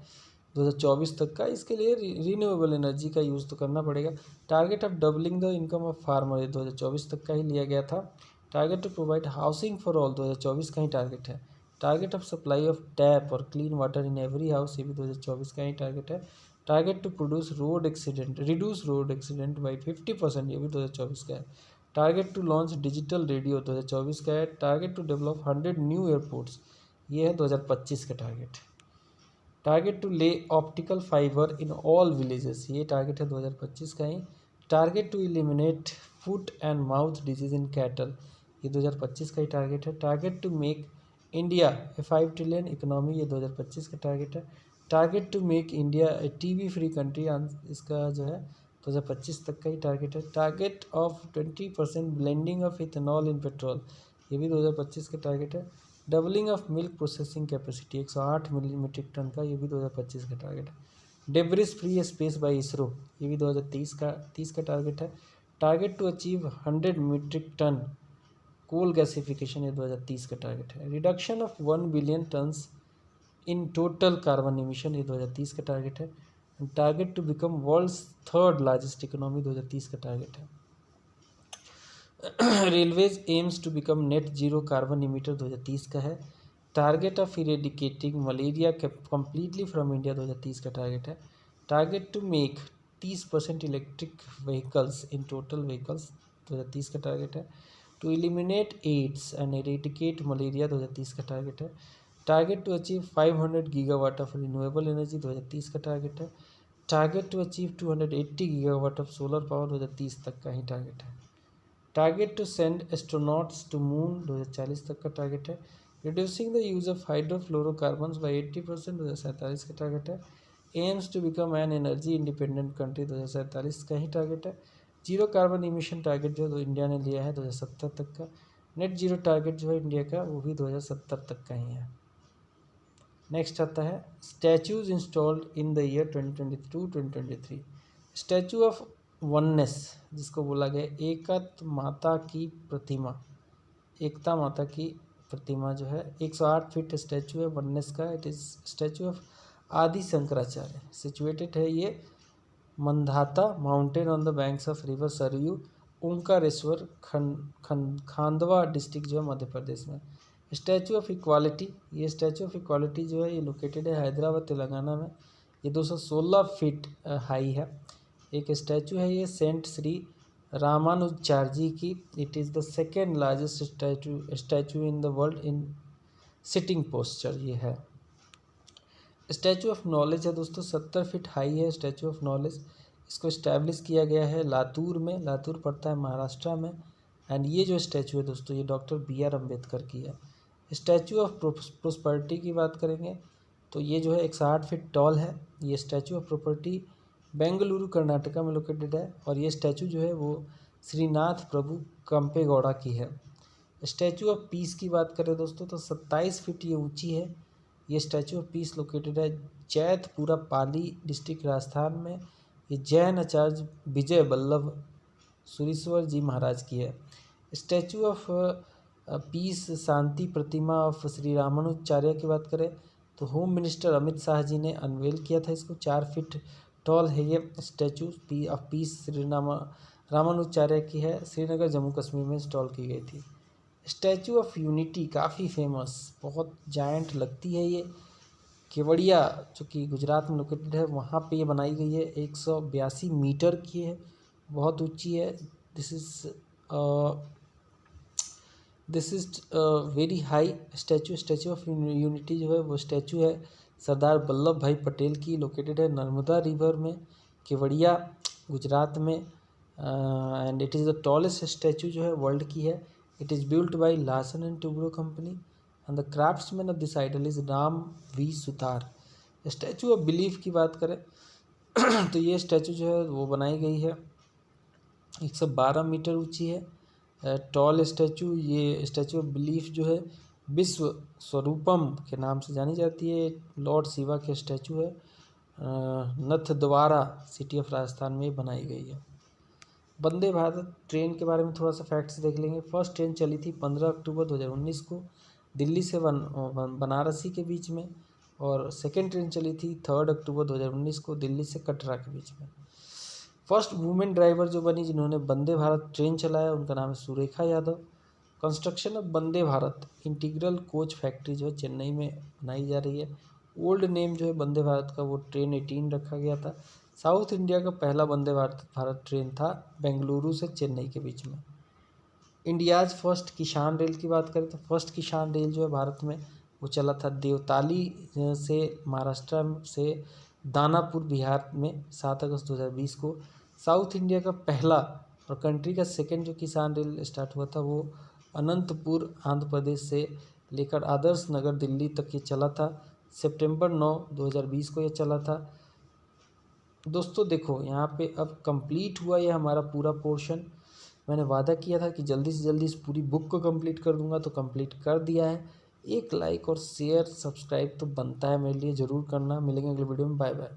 2024 तक का। इसके लिए रीन्यूएबल एनर्जी का यूज़ तो करना पड़ेगा। Target of doubling the income of farmer ये 2024 तक का ही लिया गया था। Target to provide housing for all 2024 का ही टारगेट है। Target of supply of tap और clean water in every house ये भी 2024 का ही टारगेट है। Target to reduce road accident by 50% ये भी 2024 का है। Target to launch digital radio 2024 का है। Target to develop 100 new airports ये है 2025 का target. Target to lay optical fibre in all villages ये टारगेट है 2025 का ही। Target to eliminate foot and mouth disease in cattle ये 2025 का ही टारगेट है। Target to make India a 5 trillion economy ये 2025 का टारगेट है। Target to make India a TB free country इसका जो है 2025 तक का ही टारगेट है। Target of 20% blending of ethanol in petrol ये भी 2025 का टारगेट है। Doubling of milk processing capacity 108 metric tonne का ये भी 2025 का टारगेट है। Debris free space by ISRO ये भी 2030 का टारगेट है। Target to achieve 100 metric tonne coal gasification ये 2030 का टारगेट है। Reduction of 1 billion tonnes in total carbon emission ये 2030 का टारगेट है। Target to become world's 3rd largest economy 2030 का टारगेट है। Railways aims to become net zero carbon emitter 2030 का है। Target of eradicating malaria completely from India 2030 का target है। Target to make 30% electric vehicles in total vehicles 2030 का target है। To eliminate AIDS and eradicate malaria 2030 का target है। Target to achieve 500 gigawatt of renewable energy 2030 का target है। Target to achieve 280 gigawatt of solar power 2030 तक का ही target है। Target to send astronauts to moon 2040 तक का टारगेट है। Reducing the use of hydrofluorocarbons by 80% 2047 का टारगेट है। Aims to become an energy independent country 2047 का ही टारगेट है। जीरो कार्बन इमिशन टारगेट जो इंडिया ने लिया है 2070 तक का। नेट जीरो टारगेट जो है इंडिया का वो भी 2070 तक का ही है। नेक्स्ट आता है statues installed in the year 2022-2023। Statue of oneness जिसको बोला गया एकता माता की प्रतिमा, एकता माता की प्रतिमा जो है 108 फीट स्टैचू है वननेस का। इट इज़ स्टैचू ऑफ आदि शंकराचार्य। सिचुएटेड है ये Mandhata mountain on the banks of river Saryu, Omkareshwar Khandwa district जो है मध्य प्रदेश में। स्टैचू ऑफ इक्वालिटी, ये स्टैचू ऑफ इक्वालिटी जो है ये लोकेटेड है हैदराबाद तेलंगाना में। ये 216 फीट हाई है। एक स्टैचू है ये सेंट श्री रामानुजाचार्य की। It is the second largest statue in the world in sitting posture ये है। स्टैचू ऑफ नॉलेज है दोस्तों, 70 फीट हाई है स्टैचू ऑफ नॉलेज। इसको इस्टेब्लिश किया गया है लातूर में, लातूर पड़ता है महाराष्ट्र में। एंड ये जो स्टैचू है दोस्तों ये डॉक्टर BR अम्बेडकर की है। स्टैचू ऑफ प्रोस्पर्टी की बात करेंगे तो ये जो है 160 फीट टॉल है। ये statue of property Bengaluru Karnataka में लोकेटेड है। और ये स्टैचू जो है वो श्रीनाथ प्रभु कंपेगौड़ा की है। स्टैचू ऑफ पीस की बात करें दोस्तों तो 27 फीट ये ऊंची है। ये स्टैचू ऑफ पीस लोकेटेड है जैतपुरा पाली डिस्ट्रिक्ट राजस्थान में। ये जैन आचार्य विजय वल्लभ सुरीश्वर जी महाराज की है। Statue of peace Shanti Pratima of Shri Ramanujacharya की बात करें तो होम मिनिस्टर अमित शाह जी ने अनवेल किया था इसको। 4 फीट टॉल है ये statue of peace Shri Ramanujacharya की है। श्रीनगर जम्मू कश्मीर में इंस्टॉल की गई थी। स्टैचू ऑफ यूनिटी काफ़ी फेमस, बहुत जायंट लगती है ये। केवड़िया जो कि गुजरात में लोकेटेड है वहाँ पे ये बनाई गई है। 182 मीटर की है, बहुत ऊंची है। This is very high statue. Statue of unity जो है वो स्टैचू है सरदार वल्लभ भाई पटेल की। लोकेटेड है नर्मदा रिवर में, केवड़िया गुजरात में। And it is the tallest statue जो है वर्ल्ड की है। It is built by Larsen and Toubro company and the craftsman of this idol is Ram V Sutar. Statue of belief की बात करें तो ये स्टैचू जो है वो बनाई गई है 112 मीटर ऊंची है टॉल स्टैचू। ये स्टैचू ऑफ बिलीफ जो है विश्व स्वरूपम के नाम से जानी जाती है। लॉर्ड शिवा के स्टैचू है। नथद्वारा सिटी ऑफ राजस्थान में बनाई गई है। वंदे भारत ट्रेन के बारे में थोड़ा सा फैक्ट्स देख लेंगे। फर्स्ट ट्रेन चली थी 15 अक्टूबर 2019 को दिल्ली से बनारसी के बीच में। और सेकेंड ट्रेन चली थी 3 अक्टूबर 2019 को दिल्ली से कटरा के बीच में। फर्स्ट वुमेन ड्राइवर जो बनी जिन्होंने वंदे भारत ट्रेन चलाया उनका नाम है Surekha Yadav. Construction of Vande Bharat integral coach factory जो है चेन्नई में बनाई जा रही है। ओल्ड नेम जो है वंदे भारत का वो ट्रेन 18 रखा गया था। साउथ इंडिया का पहला वंदे भारत ट्रेन था बेंगलुरु से चेन्नई के बीच में। इंडियाज़ फर्स्ट किसान रेल की बात करें तो फर्स्ट किसान रेल जो है भारत में वो चला था देवताली से महाराष्ट्र से दानापुर बिहार में 7 अगस्त 2020 को। साउथ इंडिया का पहला और कंट्री का सेकंड जो किसान रेल स्टार्ट हुआ था वो अनंतपुर आंध्र प्रदेश से लेकर आदर्श नगर दिल्ली तक ये चला था। सितंबर 9, 2020 को ये चला था। दोस्तों देखो यहाँ पे अब कंप्लीट हुआ ये हमारा पूरा पोर्शन। मैंने वादा किया था कि जल्दी से जल्दी इस पूरी बुक को कंप्लीट कर दूंगा तो कंप्लीट कर दिया है। एक लाइक और शेयर सब्सक्राइब तो बनता है मेरे लिए, ज़रूर करना। मिलेंगे अगले वीडियो में, बाय बाय।